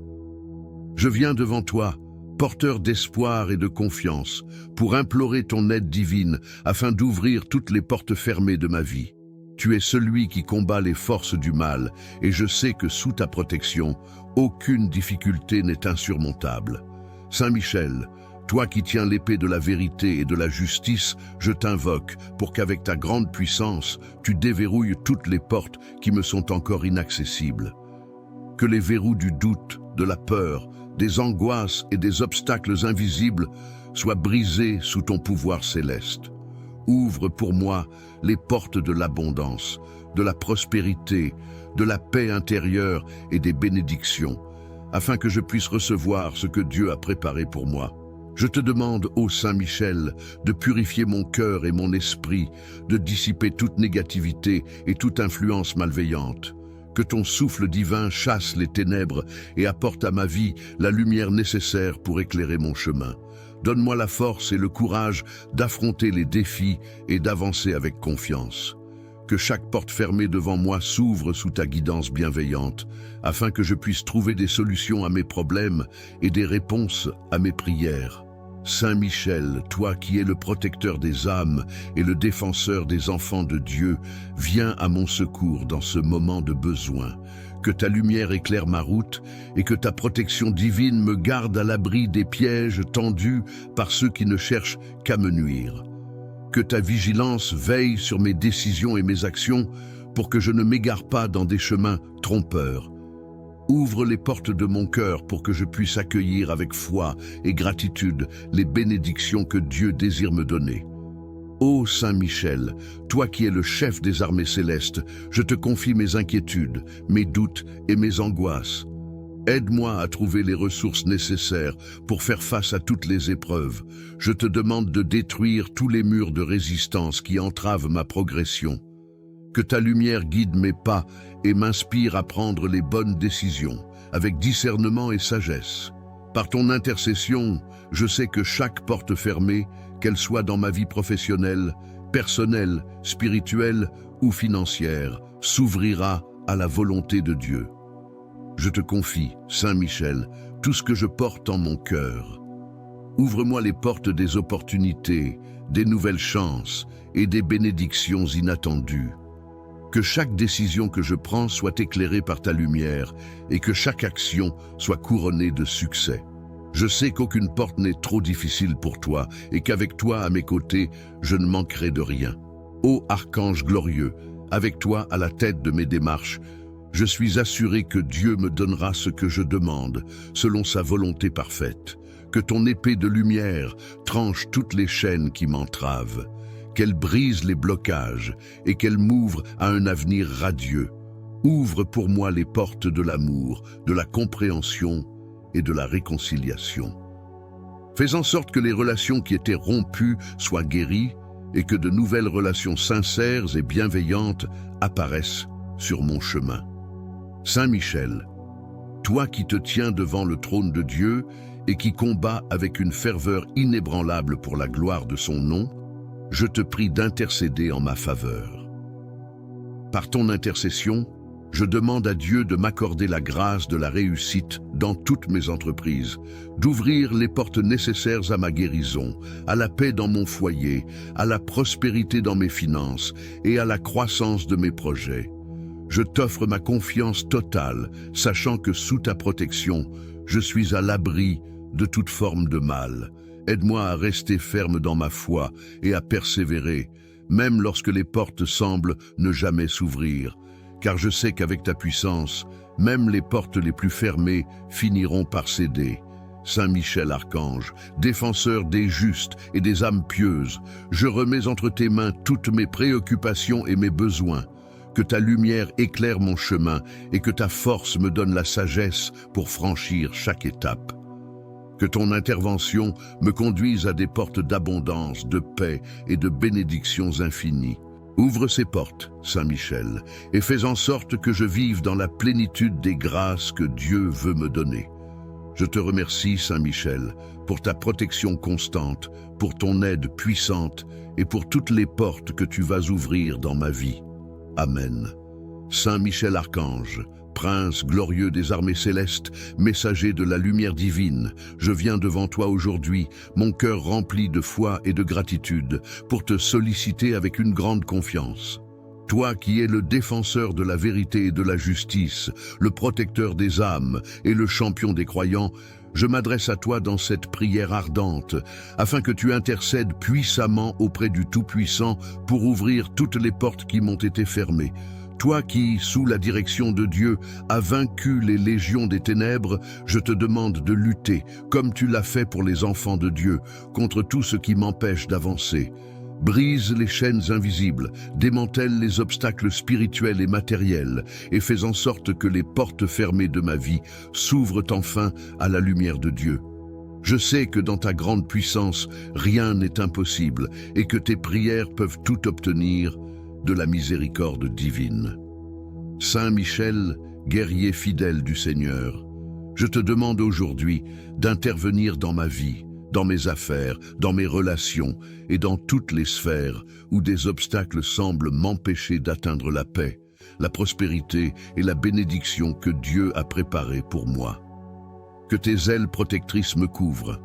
Je viens devant toi, porteur d'espoir et de confiance, pour implorer ton aide divine afin d'ouvrir toutes les portes fermées de ma vie. Tu es celui qui combat les forces du mal, et je sais que sous ta protection, aucune difficulté n'est insurmontable. Saint Michel, toi qui tiens l'épée de la vérité et de la justice, je t'invoque pour qu'avec ta grande puissance, tu déverrouilles toutes les portes qui me sont encore inaccessibles. Que les verrous du doute, de la peur, des angoisses et des obstacles invisibles soient brisés sous ton pouvoir céleste. Ouvre pour moi les portes de l'abondance, de la prospérité, de la paix intérieure et des bénédictions, afin que je puisse recevoir ce que Dieu a préparé pour moi. Je te demande, ô Saint Michel, de purifier mon cœur et mon esprit, de dissiper toute négativité et toute influence malveillante. Que ton souffle divin chasse les ténèbres et apporte à ma vie la lumière nécessaire pour éclairer mon chemin. Donne-moi la force et le courage d'affronter les défis et d'avancer avec confiance. Que chaque porte fermée devant moi s'ouvre sous ta guidance bienveillante, afin que je puisse trouver des solutions à mes problèmes et des réponses à mes prières. Saint Michel, toi qui es le protecteur des âmes et le défenseur des enfants de Dieu, viens à mon secours dans ce moment de besoin. Que ta lumière éclaire ma route et que ta protection divine me garde à l'abri des pièges tendus par ceux qui ne cherchent qu'à me nuire. Que ta vigilance veille sur mes décisions et mes actions pour que je ne m'égare pas dans des chemins trompeurs. Ouvre les portes de mon cœur pour que je puisse accueillir avec foi et gratitude les bénédictions que Dieu désire me donner. Ô Saint Michel, toi qui es le chef des armées célestes, je te confie mes inquiétudes, mes doutes et mes angoisses. Aide-moi à trouver les ressources nécessaires pour faire face à toutes les épreuves. Je te demande de détruire tous les murs de résistance qui entravent ma progression. Que ta lumière guide mes pas et m'inspire à prendre les bonnes décisions, avec discernement et sagesse. Par ton intercession, je sais que chaque porte fermée, qu'elle soit dans ma vie professionnelle, personnelle, spirituelle ou financière, s'ouvrira à la volonté de Dieu. Je te confie, Saint Michel, tout ce que je porte en mon cœur. Ouvre-moi les portes des opportunités, des nouvelles chances et des bénédictions inattendues. Que chaque décision que je prends soit éclairée par ta lumière et que chaque action soit couronnée de succès. Je sais qu'aucune porte n'est trop difficile pour toi et qu'avec toi à mes côtés, je ne manquerai de rien. Ô archange glorieux, avec toi à la tête de mes démarches, je suis assuré que Dieu me donnera ce que je demande, selon sa volonté parfaite. Que ton épée de lumière tranche toutes les chaînes qui m'entravent, qu'elle brise les blocages et qu'elle m'ouvre à un avenir radieux. Ouvre pour moi les portes de l'amour, de la compréhension et de la réconciliation. Fais en sorte que les relations qui étaient rompues soient guéries et que de nouvelles relations sincères et bienveillantes apparaissent sur mon chemin. Saint Michel, toi qui te tiens devant le trône de Dieu et qui combats avec une ferveur inébranlable pour la gloire de son nom, je te prie d'intercéder en ma faveur. Par ton intercession, je demande à Dieu de m'accorder la grâce de la réussite dans toutes mes entreprises, d'ouvrir les portes nécessaires à ma guérison, à la paix dans mon foyer, à la prospérité dans mes finances et à la croissance de mes projets. Je t'offre ma confiance totale, sachant que sous ta protection, je suis à l'abri de toute forme de mal. Aide-moi à rester ferme dans ma foi et à persévérer, même lorsque les portes semblent ne jamais s'ouvrir, car je sais qu'avec ta puissance, même les portes les plus fermées finiront par céder. Saint Michel Archange, défenseur des justes et des âmes pieuses, je remets entre tes mains toutes mes préoccupations et mes besoins. Que ta lumière éclaire mon chemin et que ta force me donne la sagesse pour franchir chaque étape. Que ton intervention me conduise à des portes d'abondance, de paix et de bénédictions infinies. Ouvre ces portes, Saint Michel, et fais en sorte que je vive dans la plénitude des grâces que Dieu veut me donner. Je te remercie, Saint Michel, pour ta protection constante, pour ton aide puissante et pour toutes les portes que tu vas ouvrir dans ma vie. Amen. Saint Michel Archange, Prince glorieux des armées célestes, messager de la lumière divine, je viens devant toi aujourd'hui, mon cœur rempli de foi et de gratitude, pour te solliciter avec une grande confiance. Toi qui es le défenseur de la vérité et de la justice, le protecteur des âmes et le champion des croyants, je m'adresse à toi dans cette prière ardente, afin que tu intercèdes puissamment auprès du Tout-Puissant pour ouvrir toutes les portes qui m'ont été fermées. Toi qui, sous la direction de Dieu, as vaincu les légions des ténèbres, je te demande de lutter, comme tu l'as fait pour les enfants de Dieu, contre tout ce qui m'empêche d'avancer. Brise les chaînes invisibles, démantèle les obstacles spirituels et matériels, et fais en sorte que les portes fermées de ma vie s'ouvrent enfin à la lumière de Dieu. Je sais que dans ta grande puissance, rien n'est impossible, et que tes prières peuvent tout obtenir de la miséricorde divine. Saint Michel, guerrier fidèle du Seigneur, je te demande aujourd'hui d'intervenir dans ma vie, dans mes affaires, dans mes relations et dans toutes les sphères où des obstacles semblent m'empêcher d'atteindre la paix, la prospérité et la bénédiction que Dieu a préparée pour moi. Que tes ailes protectrices me couvrent,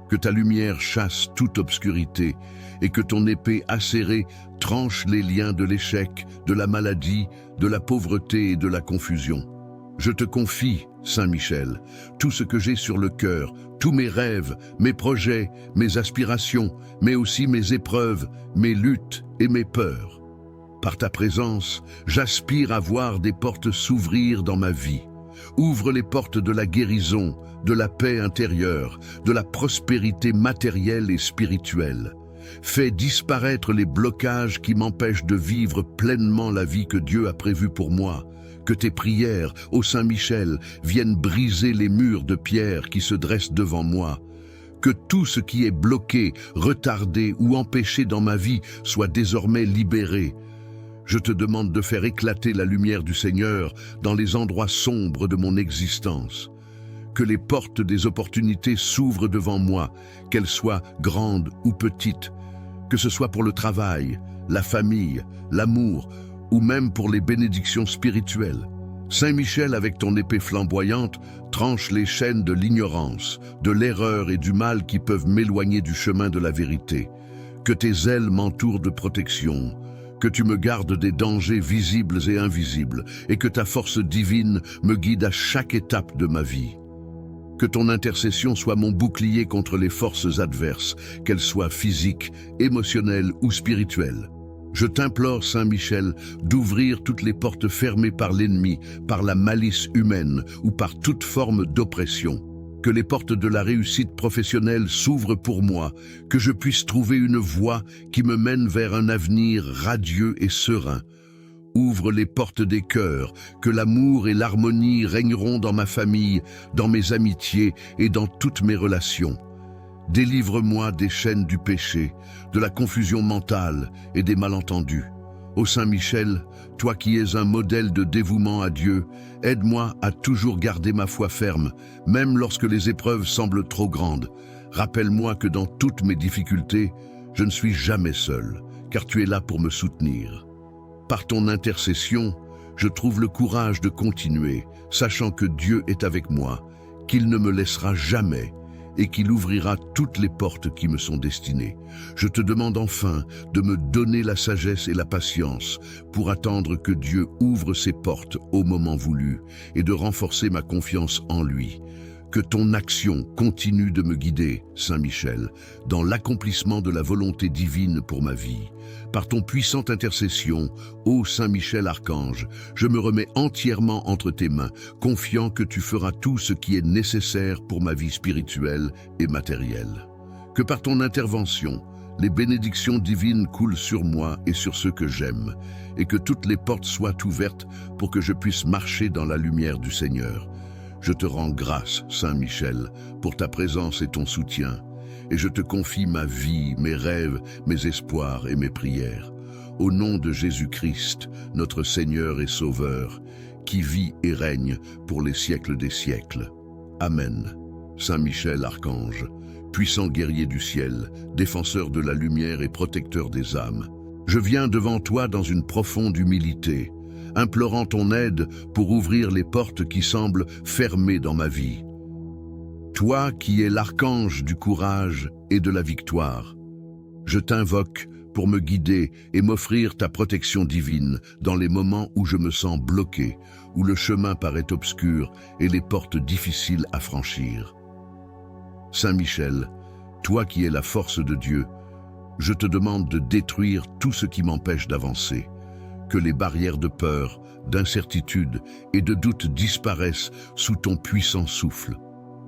que ta lumière chasse toute obscurité et que ton épée acérée tranche les liens de l'échec, de la maladie, de la pauvreté et de la confusion. Je te confie, Saint Michel, tout ce que j'ai sur le cœur, tous mes rêves, mes projets, mes aspirations, mais aussi mes épreuves, mes luttes et mes peurs. Par ta présence, j'aspire à voir des portes s'ouvrir dans ma vie. Ouvre les portes de la guérison, de la paix intérieure, de la prospérité matérielle et spirituelle. Fais disparaître les blocages qui m'empêchent de vivre pleinement la vie que Dieu a prévue pour moi. Que tes prières, ô Saint Michel, viennent briser les murs de pierre qui se dressent devant moi. Que tout ce qui est bloqué, retardé ou empêché dans ma vie soit désormais libéré. Je te demande de faire éclater la lumière du Seigneur dans les endroits sombres de mon existence. Que les portes des opportunités s'ouvrent devant moi, qu'elles soient grandes ou petites, que ce soit pour le travail, la famille, l'amour ou même pour les bénédictions spirituelles. Saint Michel, avec ton épée flamboyante, tranche les chaînes de l'ignorance, de l'erreur et du mal qui peuvent m'éloigner du chemin de la vérité. Que tes ailes m'entourent de protection, que tu me gardes des dangers visibles et invisibles, et que ta force divine me guide à chaque étape de ma vie. Que ton intercession soit mon bouclier contre les forces adverses, qu'elles soient physiques, émotionnelles ou spirituelles. Je t'implore, Saint Michel, d'ouvrir toutes les portes fermées par l'ennemi, par la malice humaine ou par toute forme d'oppression. Que les portes de la réussite professionnelle s'ouvrent pour moi, que je puisse trouver une voie qui me mène vers un avenir radieux et serein. Ouvre les portes des cœurs, que l'amour et l'harmonie régneront dans ma famille, dans mes amitiés et dans toutes mes relations. Délivre-moi des chaînes du péché, de la confusion mentale et des malentendus. Ô Saint Michel, toi qui es un modèle de dévouement à Dieu, aide-moi à toujours garder ma foi ferme, même lorsque les épreuves semblent trop grandes. Rappelle-moi que dans toutes mes difficultés, je ne suis jamais seul, car tu es là pour me soutenir. Par ton intercession, je trouve le courage de continuer, sachant que Dieu est avec moi, qu'il ne me laissera jamais et qu'il ouvrira toutes les portes qui me sont destinées. Je te demande enfin de me donner la sagesse et la patience pour attendre que Dieu ouvre ses portes au moment voulu et de renforcer ma confiance en lui. Que ton action continue de me guider, Saint Michel, dans l'accomplissement de la volonté divine pour ma vie. Par ton puissante intercession, ô Saint Michel Archange, je me remets entièrement entre tes mains, confiant que tu feras tout ce qui est nécessaire pour ma vie spirituelle et matérielle. Que par ton intervention, les bénédictions divines coulent sur moi et sur ceux que j'aime, et que toutes les portes soient ouvertes pour que je puisse marcher dans la lumière du Seigneur. Je te rends grâce, Saint Michel, pour ta présence et ton soutien, et je te confie ma vie, mes rêves, mes espoirs et mes prières. Au nom de Jésus-Christ, notre Seigneur et Sauveur, qui vit et règne pour les siècles des siècles. Amen. Saint Michel Archange, puissant guerrier du ciel, défenseur de la lumière et protecteur des âmes, je viens devant toi dans une profonde humilité, implorant ton aide pour ouvrir les portes qui semblent fermées dans ma vie. Toi qui es l'archange du courage et de la victoire, je t'invoque pour me guider et m'offrir ta protection divine dans les moments où je me sens bloqué, où le chemin paraît obscur et les portes difficiles à franchir. Saint Michel, toi qui es la force de Dieu, je te demande de détruire tout ce qui m'empêche d'avancer. Que les barrières de peur, d'incertitude et de doute disparaissent sous ton puissant souffle.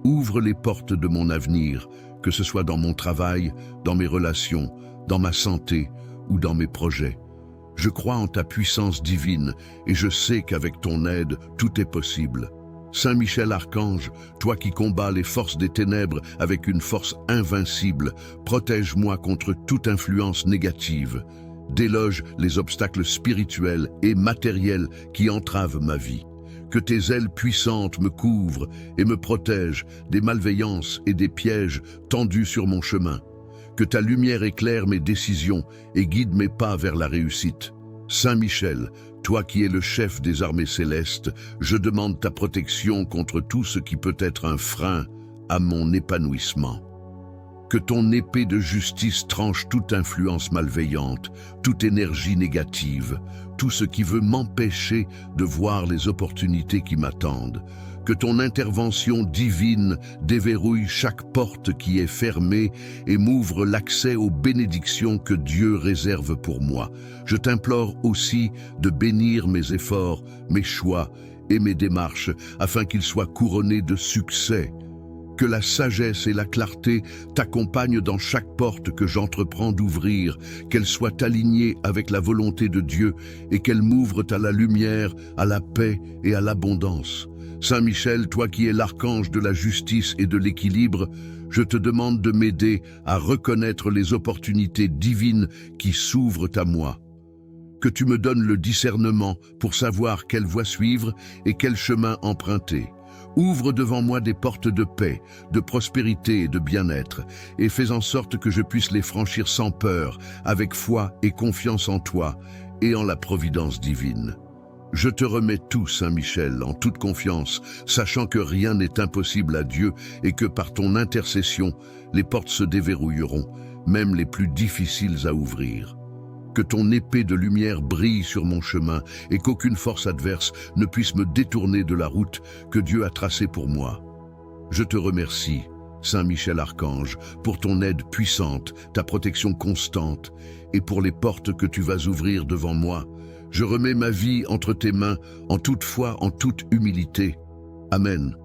Ouvre les portes de mon avenir, que ce soit dans mon travail, dans mes relations, dans ma santé ou dans mes projets. Je crois en ta puissance divine et je sais qu'avec ton aide, tout est possible. Saint Michel Archange, toi qui combats les forces des ténèbres avec une force invincible, protège-moi contre toute influence négative. Déloge les obstacles spirituels et matériels qui entravent ma vie. Que tes ailes puissantes me couvrent et me protègent des malveillances et des pièges tendus sur mon chemin. Que ta lumière éclaire mes décisions et guide mes pas vers la réussite. Saint Michel, toi qui es le chef des armées célestes, je demande ta protection contre tout ce qui peut être un frein à mon épanouissement. Que ton épée de justice tranche toute influence malveillante, toute énergie négative, tout ce qui veut m'empêcher de voir les opportunités qui m'attendent. Que ton intervention divine déverrouille chaque porte qui est fermée et m'ouvre l'accès aux bénédictions que Dieu réserve pour moi. Je t'implore aussi de bénir mes efforts, mes choix et mes démarches afin qu'ils soient couronnés de succès. Que la sagesse et la clarté t'accompagnent dans chaque porte que j'entreprends d'ouvrir, qu'elle soit alignée avec la volonté de Dieu et qu'elle m'ouvre à la lumière, à la paix et à l'abondance. Saint Michel, toi qui es l'archange de la justice et de l'équilibre, je te demande de m'aider à reconnaître les opportunités divines qui s'ouvrent à moi. Que tu me donnes le discernement pour savoir quelle voie suivre et quel chemin emprunter. Ouvre devant moi des portes de paix, de prospérité et de bien-être, et fais en sorte que je puisse les franchir sans peur, avec foi et confiance en toi et en la providence divine. Je te remets tout, Saint Michel, en toute confiance, sachant que rien n'est impossible à Dieu et que par ton intercession, les portes se déverrouilleront, même les plus difficiles à ouvrir. Que ton épée de lumière brille sur mon chemin et qu'aucune force adverse ne puisse me détourner de la route que Dieu a tracée pour moi. Je te remercie, Saint Michel Archange, pour ton aide puissante, ta protection constante et pour les portes que tu vas ouvrir devant moi. Je remets ma vie entre tes mains, en toute foi, en toute humilité. Amen.